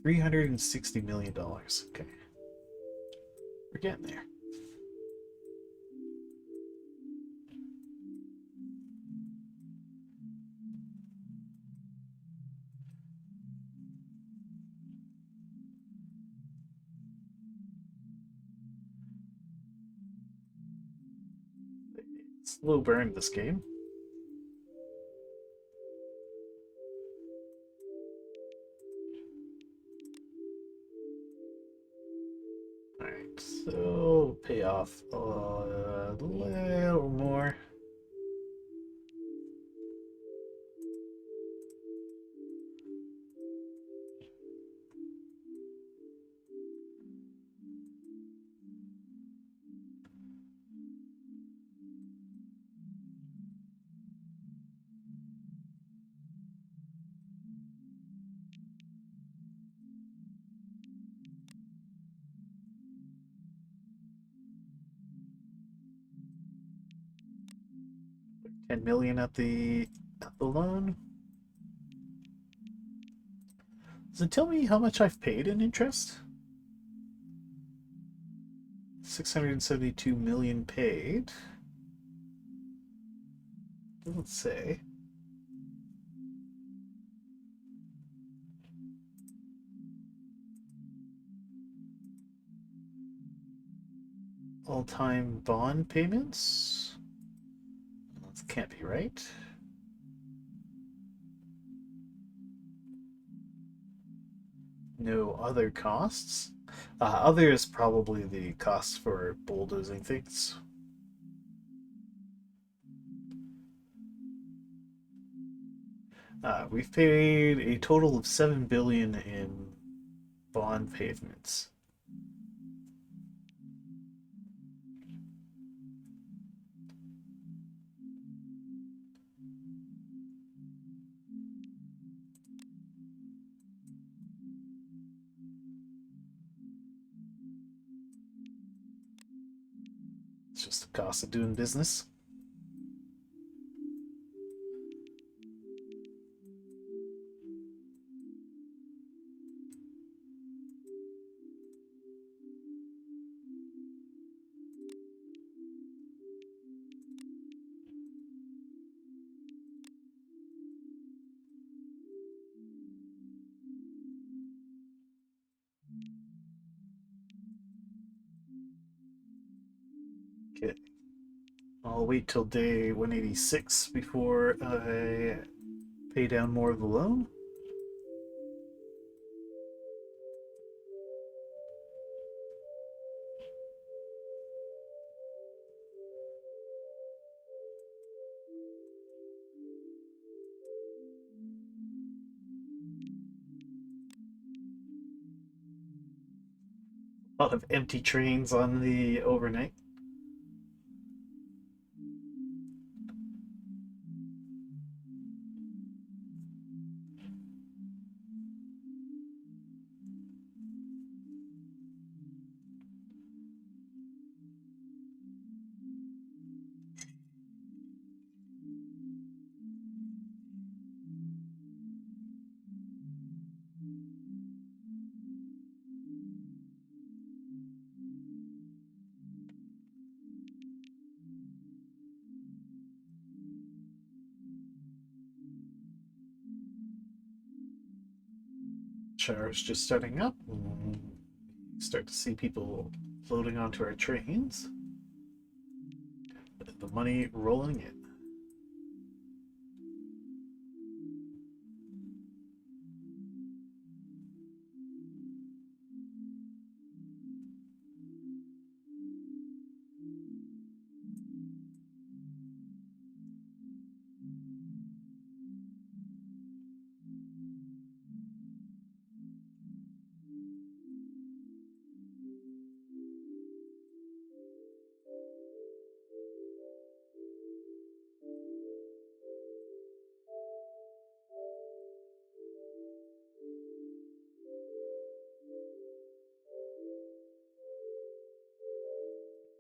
$360 million. Okay, we're getting there. Slow burn this game. Alright, so pay off a little more. $10 million at the loan. Does it tell me how much I've paid in interest? 672 million paid. Doesn't say. All-time bond payments? That can't be right. No other costs. Other is probably the costs for bulldozing things. We've paid a total of 7 billion in bond pavements. It's just the cost of doing business. Okay. I'll wait till day 186 before I pay down more of the loan. A lot of empty trains on the overnight. Shower's just starting up. Start to see people loading onto our trains. The money rolling in.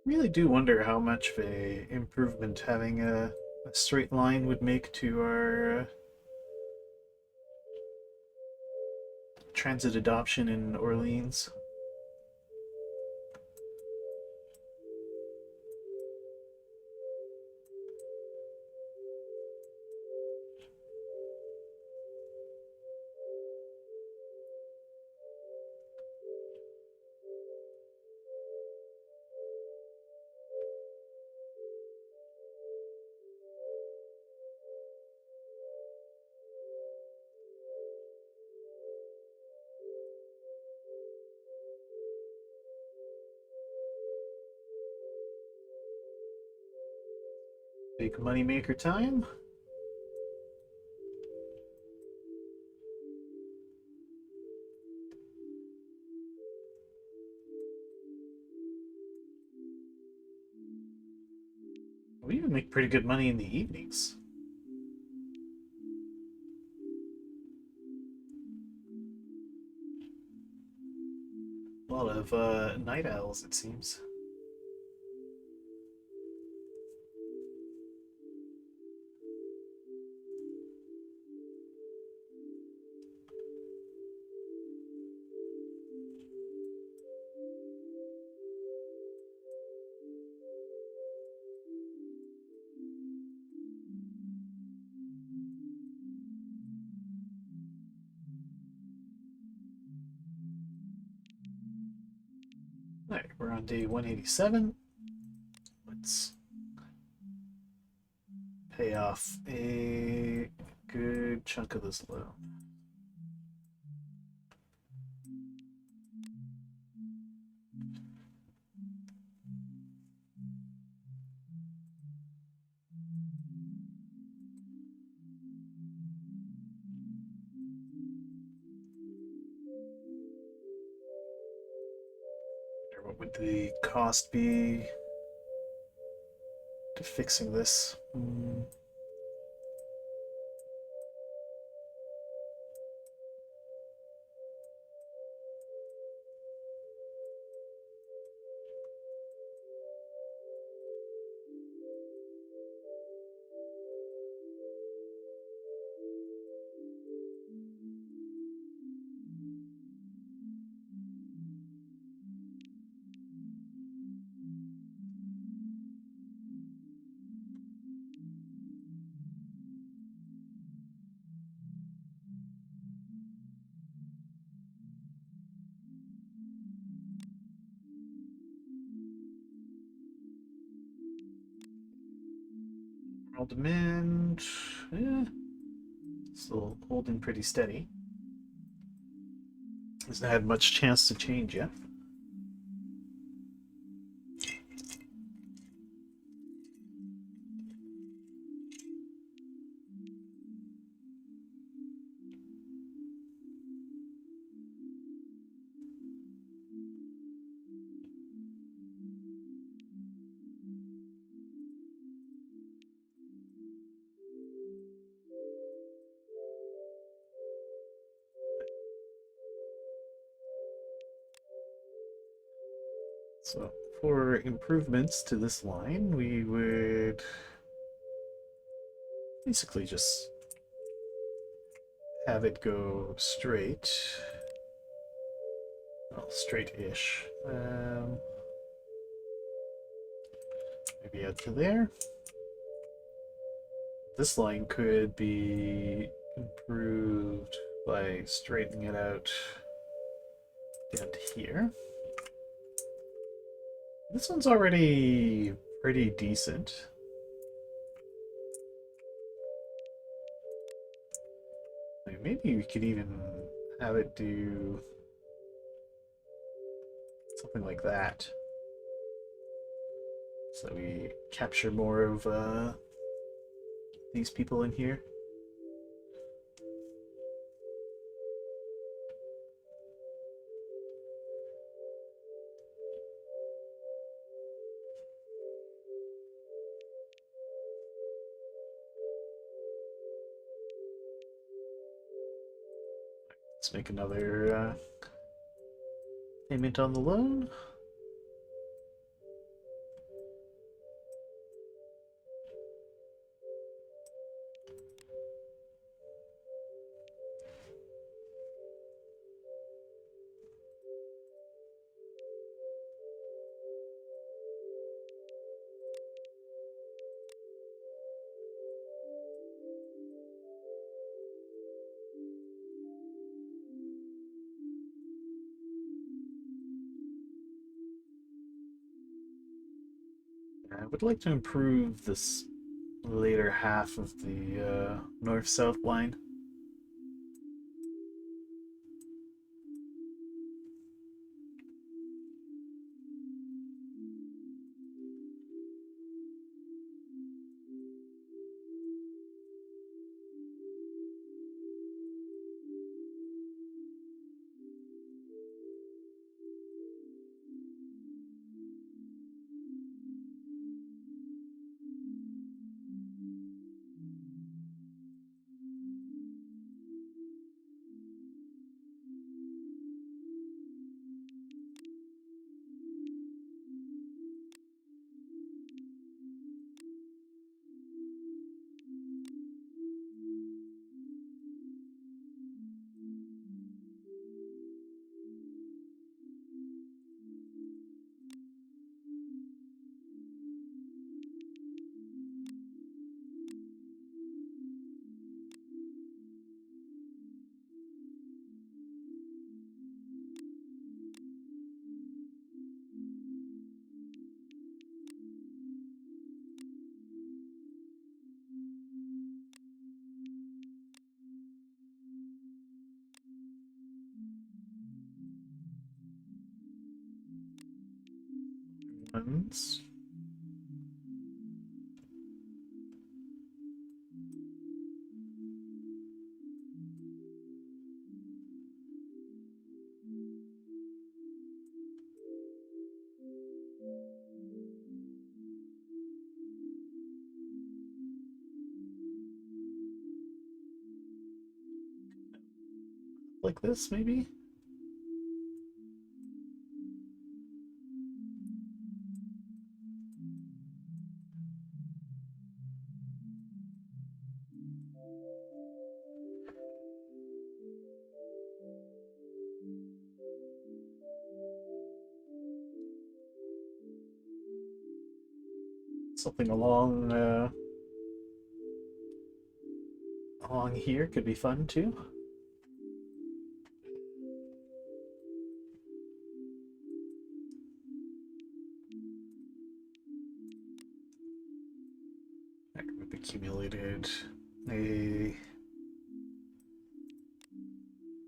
Really do wonder how much of a improvement having a straight line would make to our transit adoption in Orleans. Big moneymaker time. We even make pretty good money in the evenings. A lot of night owls, it seems. Alright, we're on day 187. Let's pay off a good chunk of this loan. What would the cost be to fixing this? General demand, yeah, still holding pretty steady. Hasn't had much chance to change yet. So for improvements to this line, we would basically just have it go straight. Well, straight-ish. Maybe out to there. This line could be improved by straightening it out down to here. This one's already pretty decent. Maybe we could even have it do something like that, so that we capture more of these people in here. Let's make another payment on the loan. I would like to improve this later half of the north-south line. Ones. Like this, maybe? Something along here could be fun too. We've accumulated a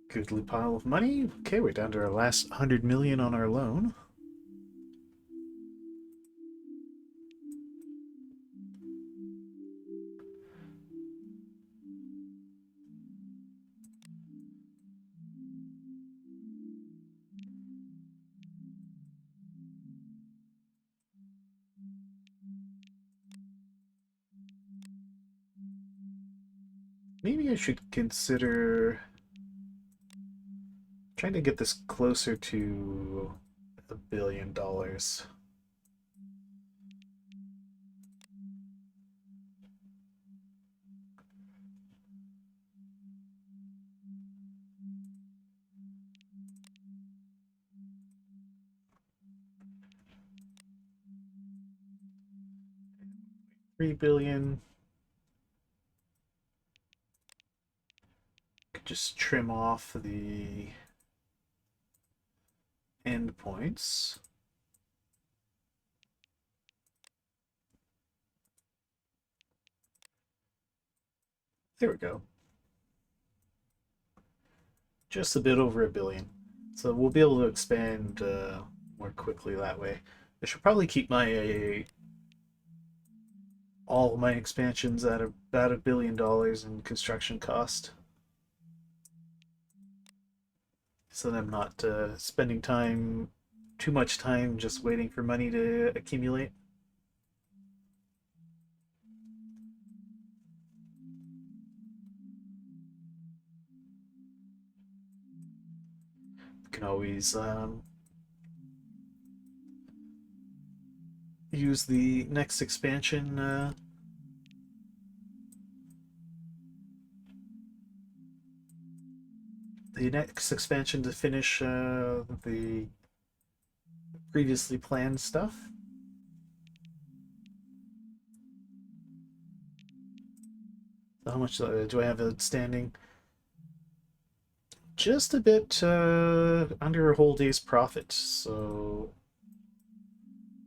goodly pile of money. Okay, we're down to our last 100 million on our loan. Maybe I should consider trying to get this closer to $1 billion. 3 billion. Could just trim off the endpoints. There we go. Just a bit over $1 billion. So we'll be able to expand more quickly that way. I should probably keep my all my expansions at about $1 billion in construction cost, so that I'm not spending too much time just waiting for money to accumulate. You can always use the next expansion to finish the previously planned stuff. How much do I have outstanding? Just a bit under a whole day's profit. So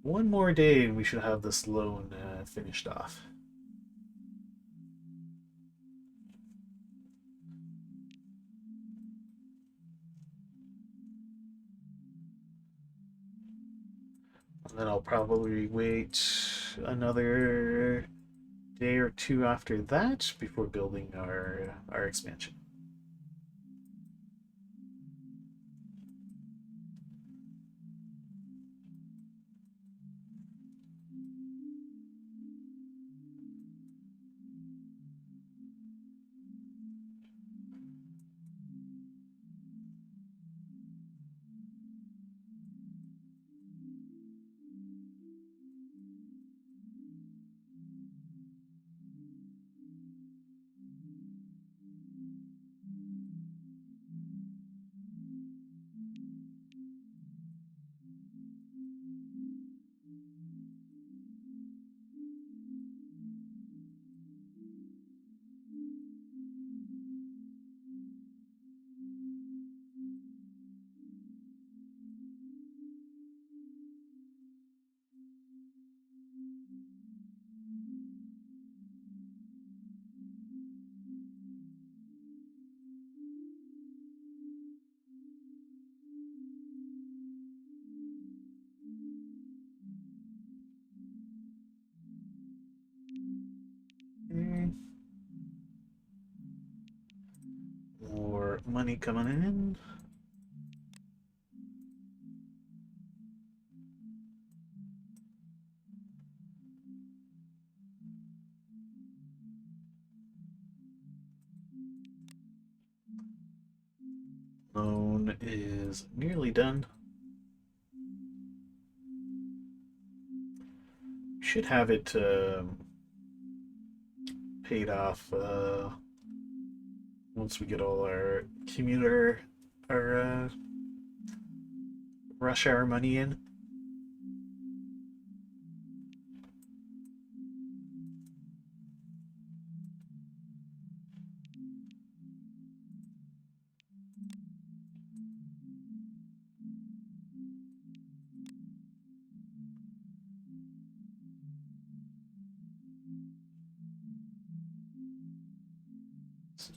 one more day and we should have this loan finished off. And then I'll probably wait another day or two after that before building our expansion. More money coming in. Loan is nearly done. Should have it paid off once we get all our commuter, our rush hour money in.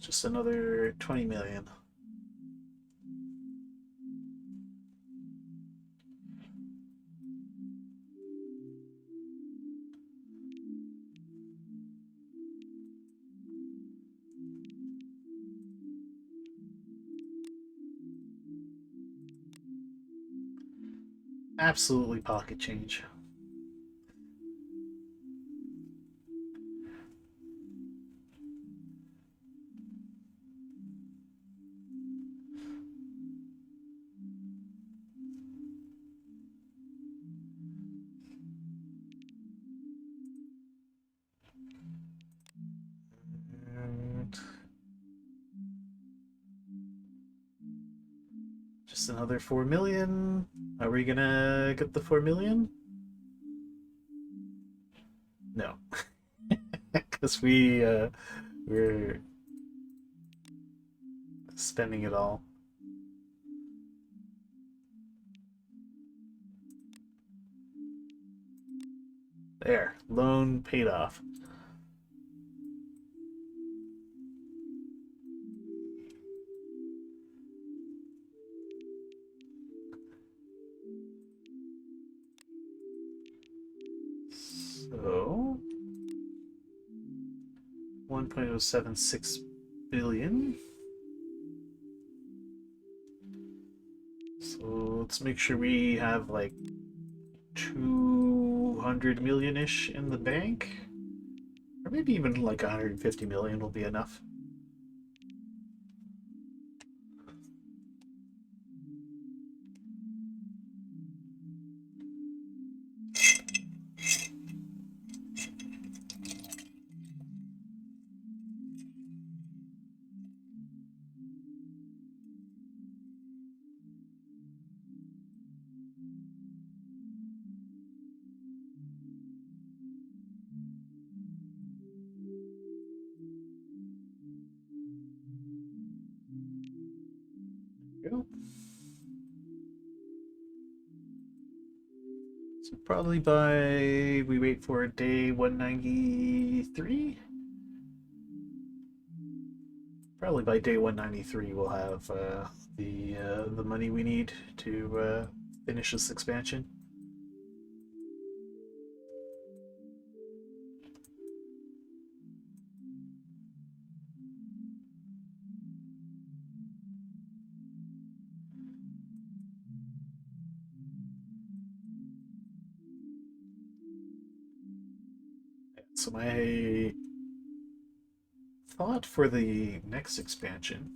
Just another 20 million. Absolutely pocket change. And just another 4 million. Are we gonna get the 4 million? No. Because we're spending it all. There, loan paid off. So 1.076 billion. So let's make sure we have like 200 million-ish in the bank. Or maybe even like 150 million will be enough. Go. So probably by we wait for day 193. Probably by day 193 we'll have the money we need to finish this expansion. So my thought for the next expansion,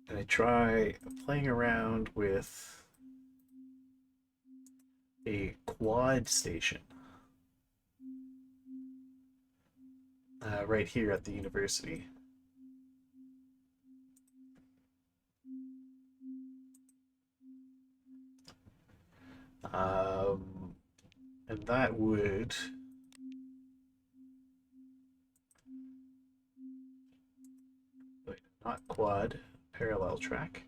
and I try playing around with a quad station right here at the university. And that would wait, not quad, parallel track.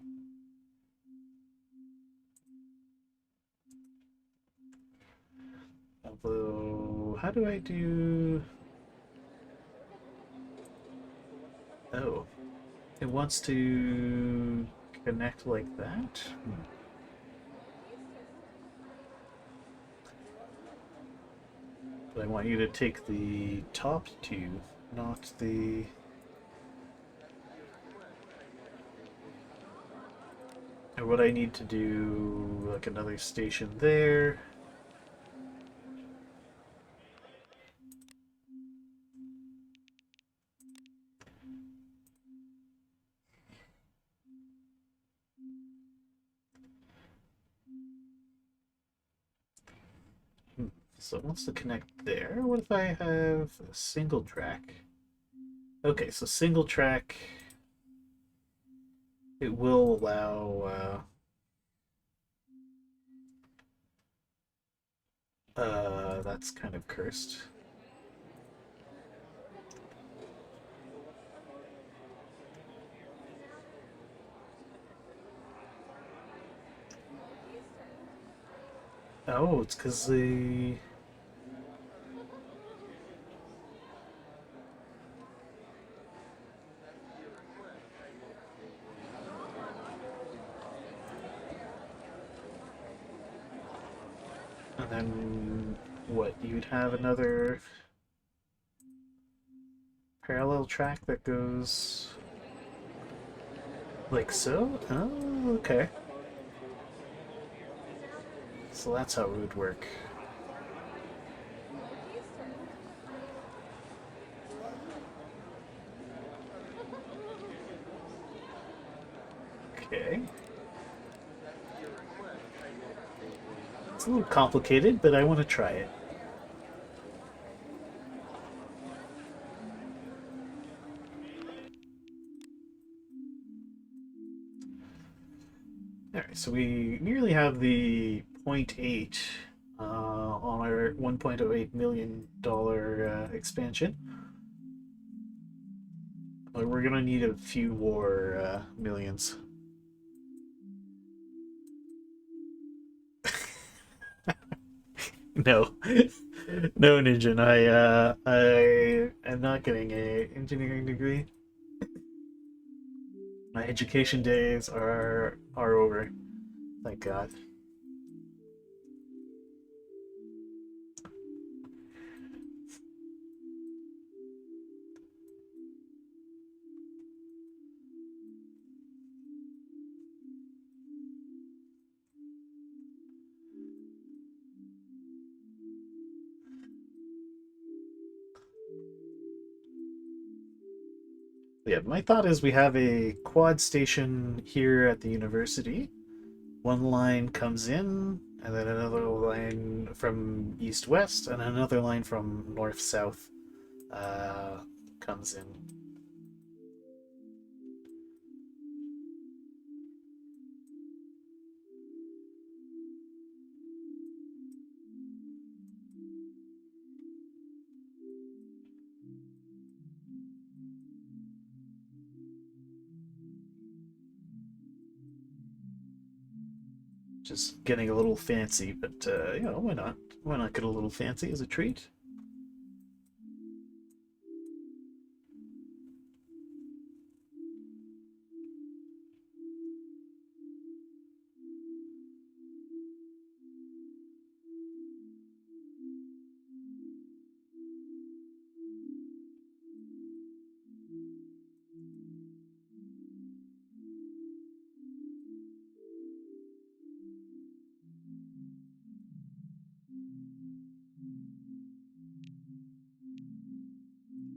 Although, how do I do? Oh, it wants to connect like that? But I want you to take the top two, not the... And what I need to do, like another station there. So it wants to connect there. What if I have a single track? Okay, so single track, it will allow that's kind of cursed. Oh, it's because the... then what? You'd have another parallel track that goes like so? Oh, okay. So that's how it would work. Okay. It's a little complicated, but I want to try it. Alright, so we nearly have the point 0.8 on our $1.08 million expansion. But we're gonna need a few more millions. No, no, Ninja. I am not getting a engineering degree. My education days are over. Thank God. Yeah, my thought is we have a quad station here at the university. One line comes in, and then another line from east west, and another line from north south uh, comes in. Just getting a little fancy, but you know, why not? Why not get a little fancy as a treat?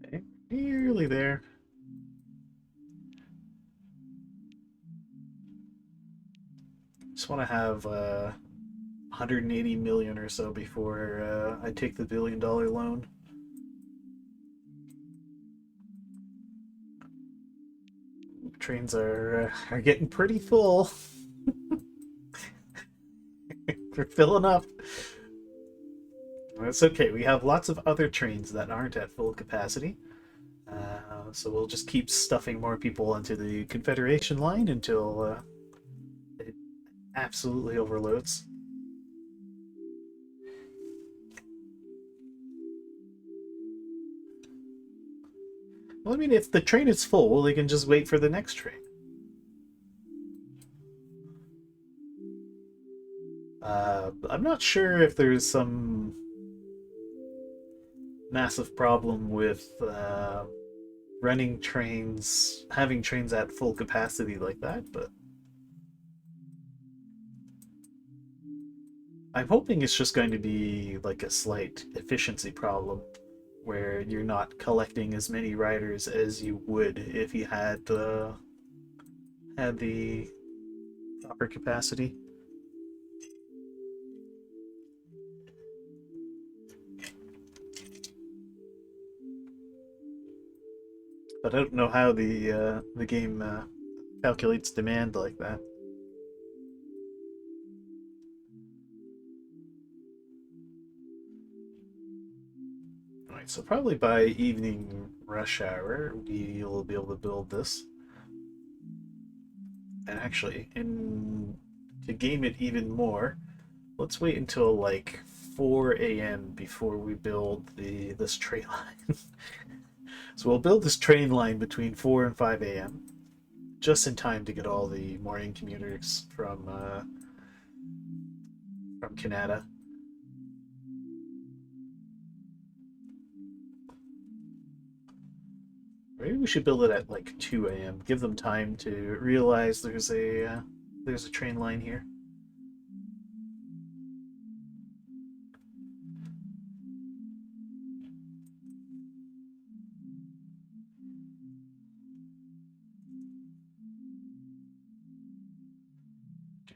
Okay, nearly there. Just want to have 180 million or so before I take the $1 billion loan. Trains are getting pretty full. We're filling up. That's okay. We have lots of other trains that aren't at full capacity. So we'll just keep stuffing more people onto the Confederation line until it absolutely overloads. Well, I mean, if the train is full, they can just wait for the next train. I'm not sure if there's some massive problem with running trains, having trains at full capacity like that, but I'm hoping it's just going to be like a slight efficiency problem where you're not collecting as many riders as you would if you had the proper capacity. But I don't know how the game calculates demand like that. Alright, so probably by evening rush hour, we'll be able to build this. And actually, in to game it even more, let's wait until like 4 a.m. before we build the this train line. So we'll build this train line between 4 and 5 a.m. just in time to get all the morning commuters from Canada. Maybe we should build it at like 2 a.m. Give them time to realize there's a train line here.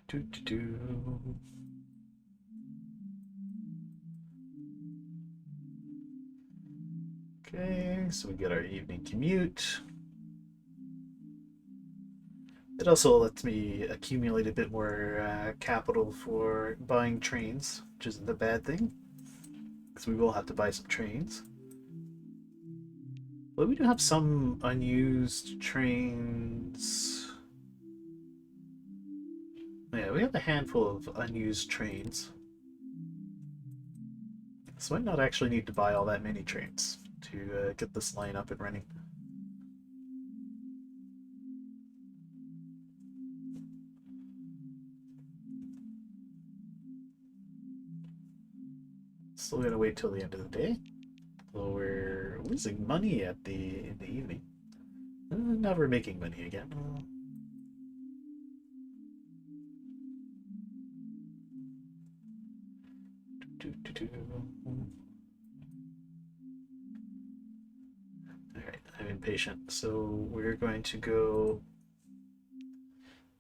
Do, do, do, do. Okay, so we get our evening commute. It also lets me accumulate a bit more capital for buying trains, which isn't a bad thing, because we will have to buy some trains. But we do have some unused trains. Yeah, we have a handful of unused trains. So I might not actually need to buy all that many trains to get this line up and running. Still gotta wait till the end of the day. So we're losing money at the in the evening. Now we're making money again. Alright, I'm impatient. So we're going to go.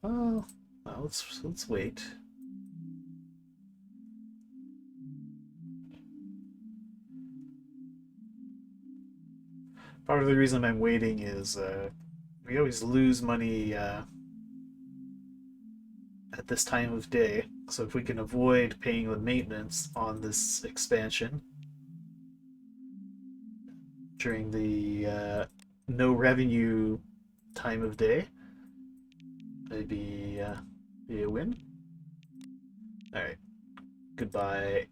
Well, let's wait. Part of the reason I'm waiting is we always lose money at this time of day. So if we can avoid paying the maintenance on this expansion during the no revenue time of day, maybe be a win. All right, goodbye.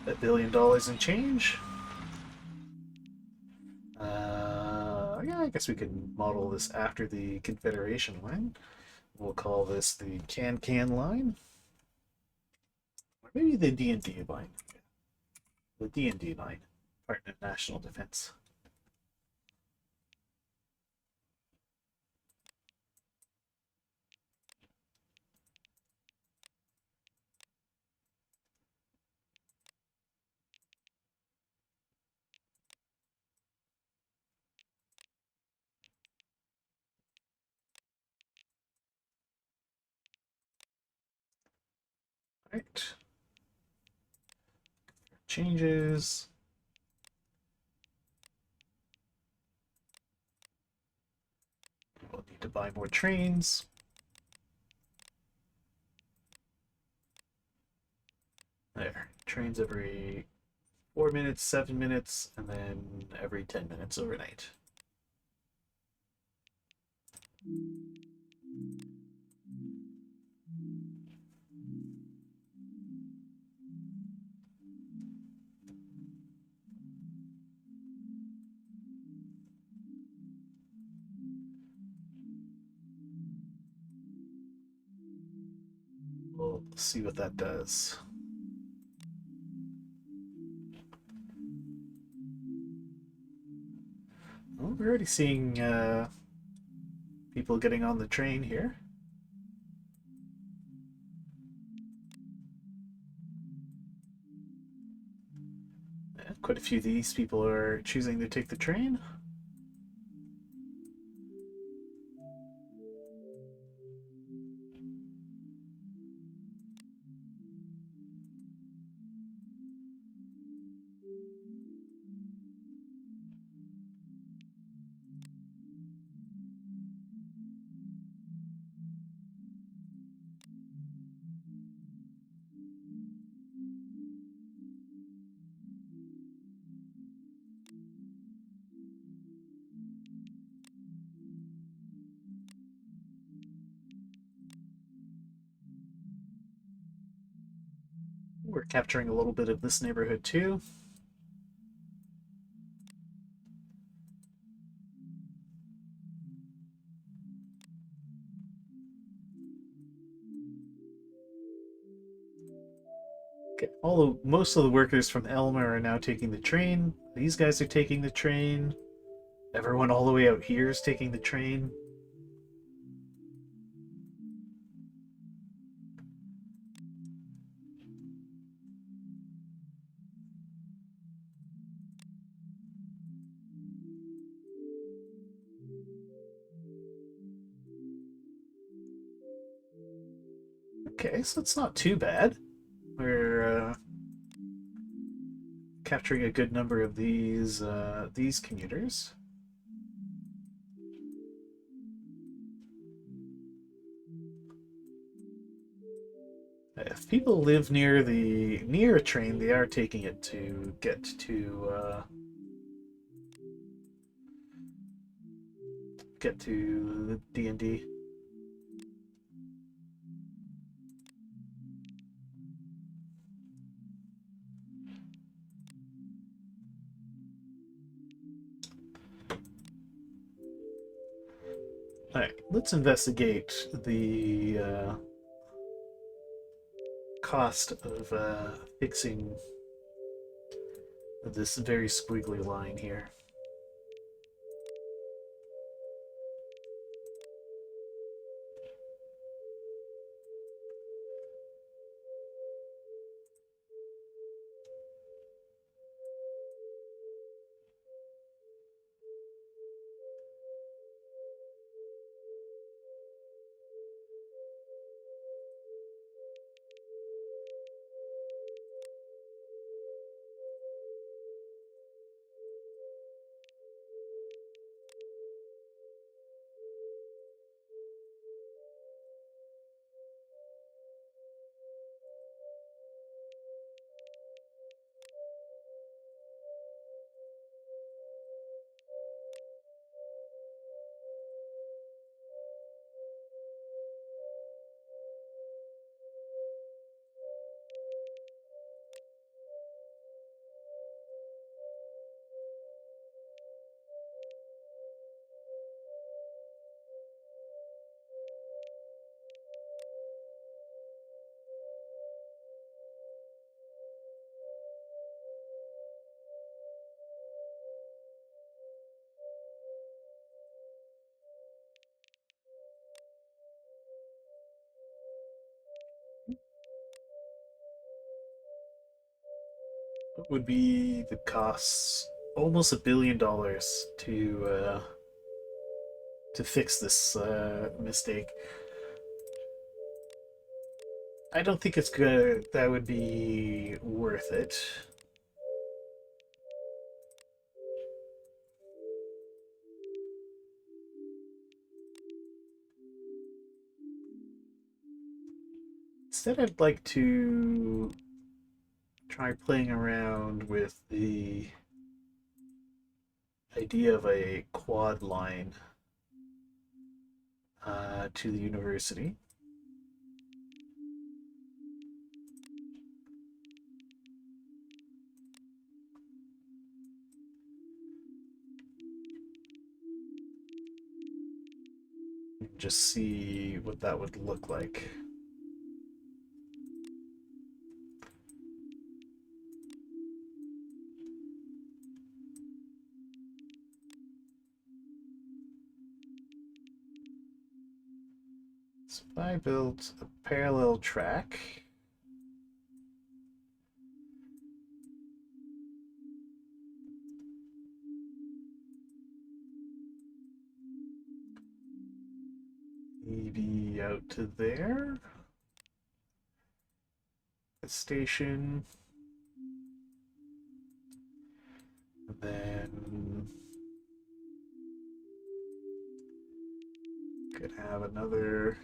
$1 billion in change. Yeah, I guess we can model this after the Confederation line. We'll call this the Can line, or maybe the D&D line. The D&D line, Department of National Defense. All right. Changes. We'll need to buy more trains. There. Trains every 4 minutes, 7 minutes, and then every 10 minutes overnight. We'll see what that does. Well, we're already seeing people getting on the train here. Yeah, quite a few of these people are choosing to take the train. We're capturing a little bit of this neighborhood too. Okay, most of the workers from Elmer are now taking the train. These guys are taking the train. Everyone all the way out here is taking the train. Okay, so it's not too bad. We're capturing a good number of these commuters. If people live near a train, they are taking it to get to the D&D. All right, let's investigate the cost of fixing this very squiggly line here. What would be the costs? Almost $1 billion to fix this mistake. I don't think it's good. That would be worth it. Instead, I'd like to try playing around with the idea of a quad line to the university. Just see what that would look like. So if I built a parallel track, maybe out to there, the station, and then could have another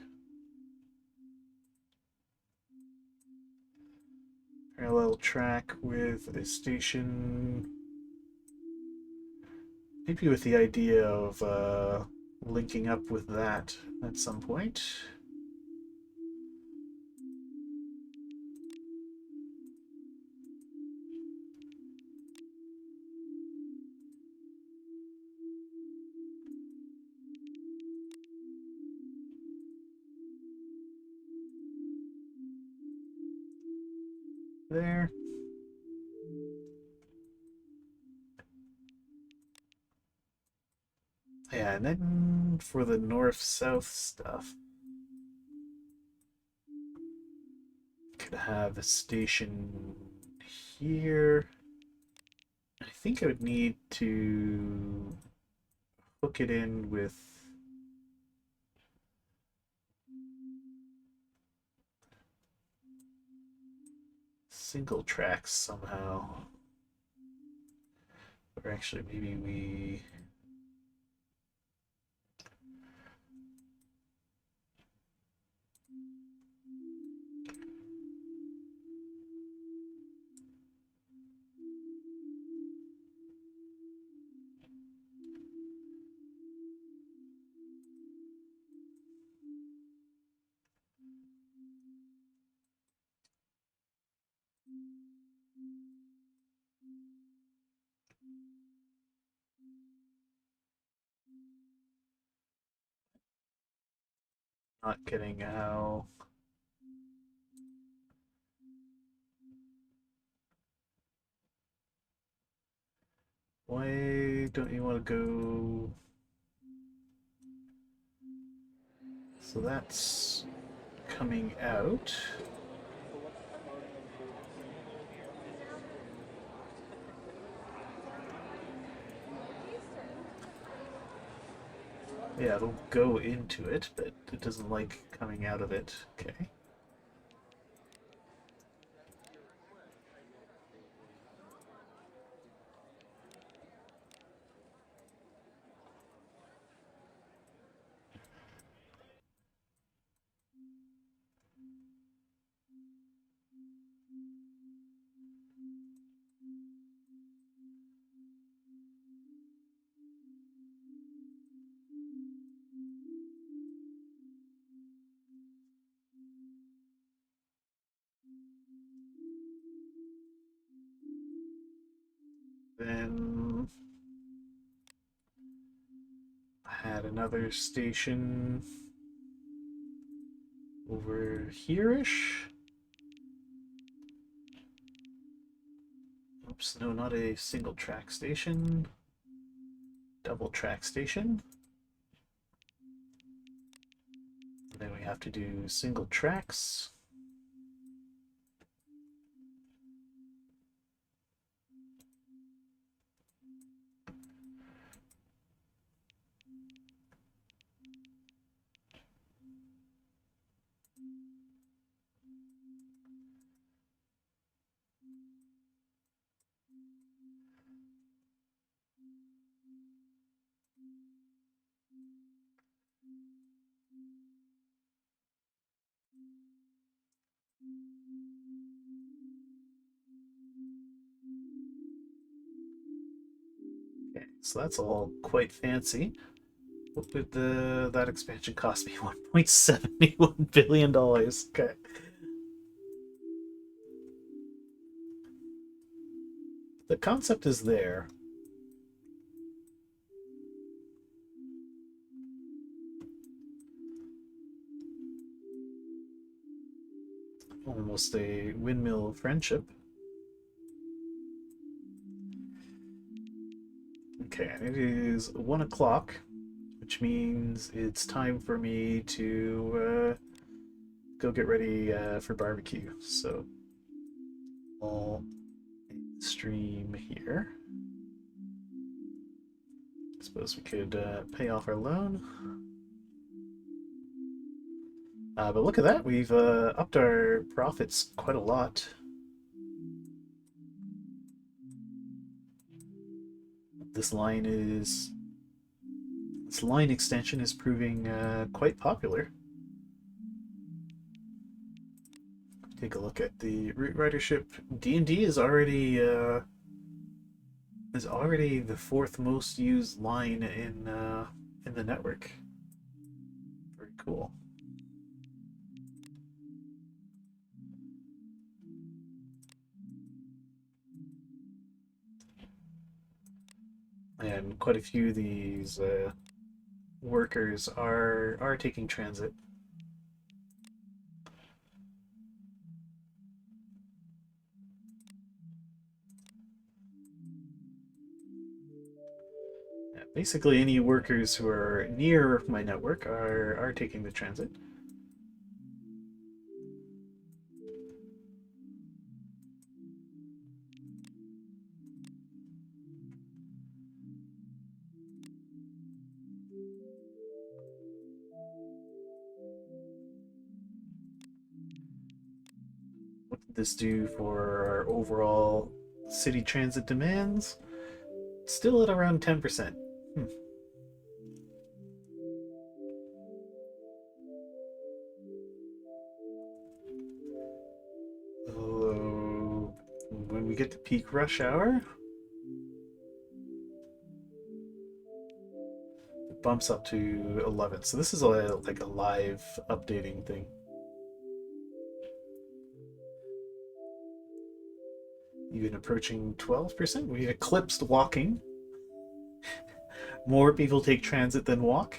parallel track with a station, maybe with the idea of linking up with that at some point. there. Yeah, and then for the north-south stuff, could have a station here. I think I would need to hook it in with single tracks somehow. Or actually, maybe we... Not getting how... Why don't you want to go... So that's coming out. Yeah, it'll go into it, but it doesn't like coming out of it. Okay. Then I had another station over here-ish. Oops, no, not a single track station. Double track station. And then we have to do single tracks. Okay, so that's all quite fancy. What would that expansion cost me? $1.71 billion. Okay. The concept is there. Almost a windmill friendship. Okay, and it is 1 o'clock, which means it's time for me to go get ready for barbecue. So I'll stream here. Suppose we could pay off our loan. But look at that, we've upped our profits quite a lot. This line extension is proving quite popular. Take a look at the route ridership. D&D is already the fourth most used line in the network. Very cool. And quite a few of these workers are taking transit. Basically, any workers who are near my network are taking the transit. What did this do for our overall city transit demands? Still at around 10%. Hmm. Although, when we get to peak rush hour, it bumps up to 11. So this is like a live updating thing. Even approaching 12%. We eclipsed walking. More people take transit than walk.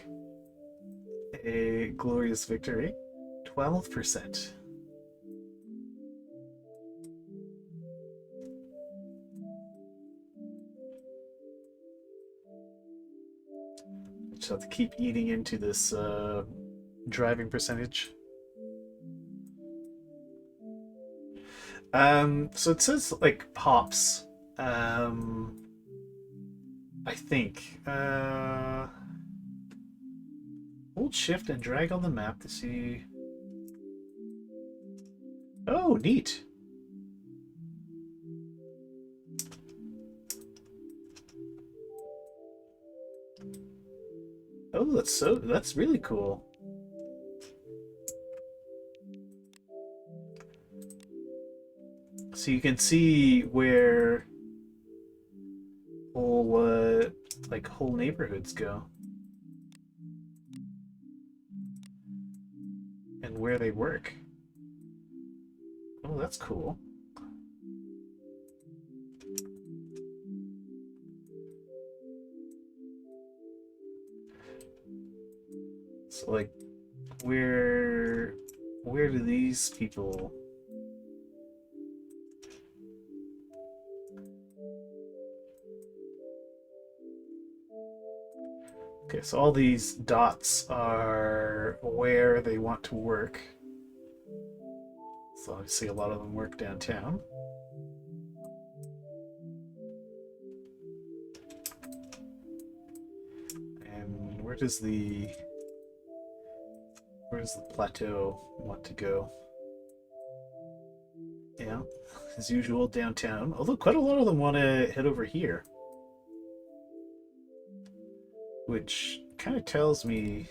A glorious victory. 12%. Just have to keep eating into this driving percentage. So it says like pops. I think. Hold shift and drag on the map to see. Oh, neat. Oh, that's really cool. So you can see where whole neighborhoods go and where they work. Oh, that's cool. So like where do these people Okay, so all these dots are where they want to work. So I see a lot of them work downtown. And where does the plateau want to go? Yeah, as usual, downtown. Although quite a lot of them want to head over here. Which kind of tells me...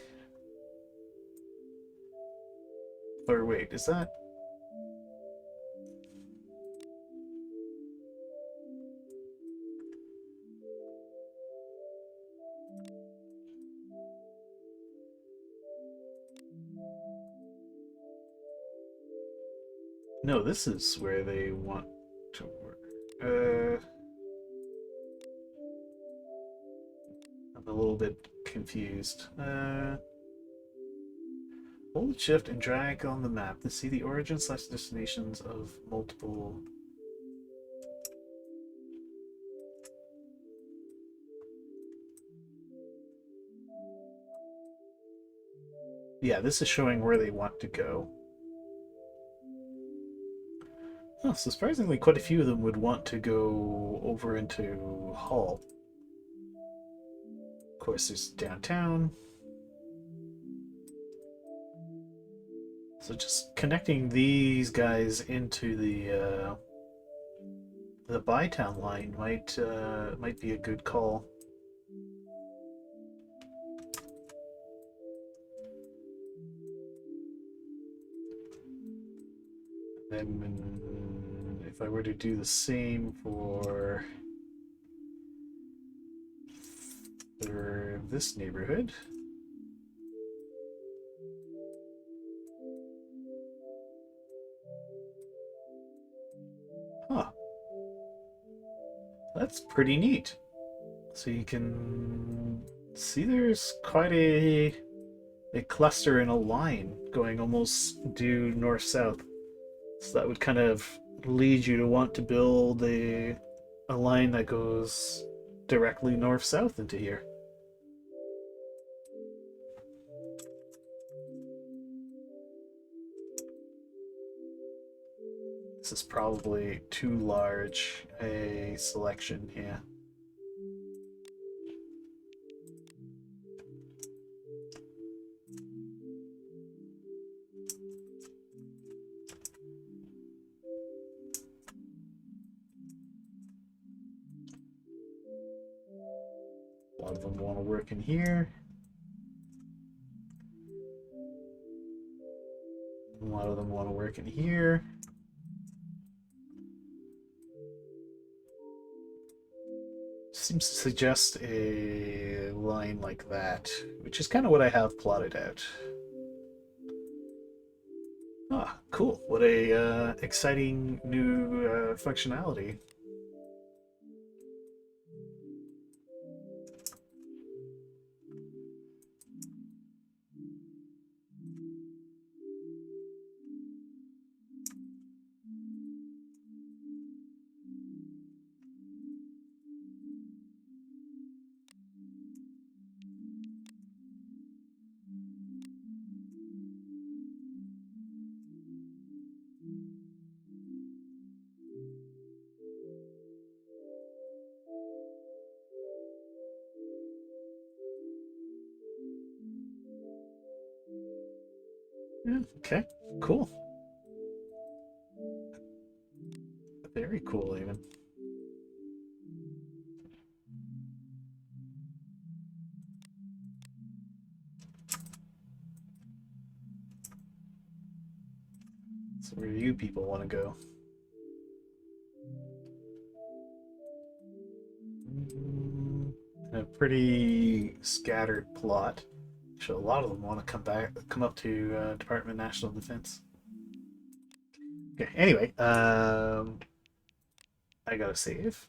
Or wait, is that... No, this is where they want to work. I'm a little bit confused. Hold shift and drag on the map to see the origin/destinations of multiple... Yeah, this is showing where they want to go. Oh, so surprisingly, quite a few of them would want to go over into Hull. Of course, there's downtown. So just connecting these guys into the Bytown line might be a good call. Then if I were to do the same for this neighborhood. Huh. That's pretty neat. So you can see there's quite a cluster in a line going almost due north-south. So that would kind of lead you to want to build a line that goes directly north-south into here. this is probably too large a selection here. A lot of them want to work in here. A lot of them want to work in here. Seems to suggest a line like that, which is kind of what I have plotted out. Ah, cool. What a exciting new functionality. Yeah, okay, cool. Very cool, even. So where do you people want to go? A pretty scattered plot. So a lot of them want to come up to Department of National Defense. Okay. Anyway, I gotta save,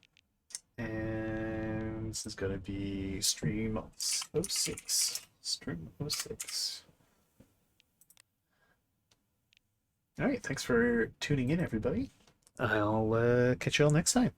and this is gonna be stream 06. Stream 06. All right. Thanks for tuning in, everybody. I'll catch you all next time.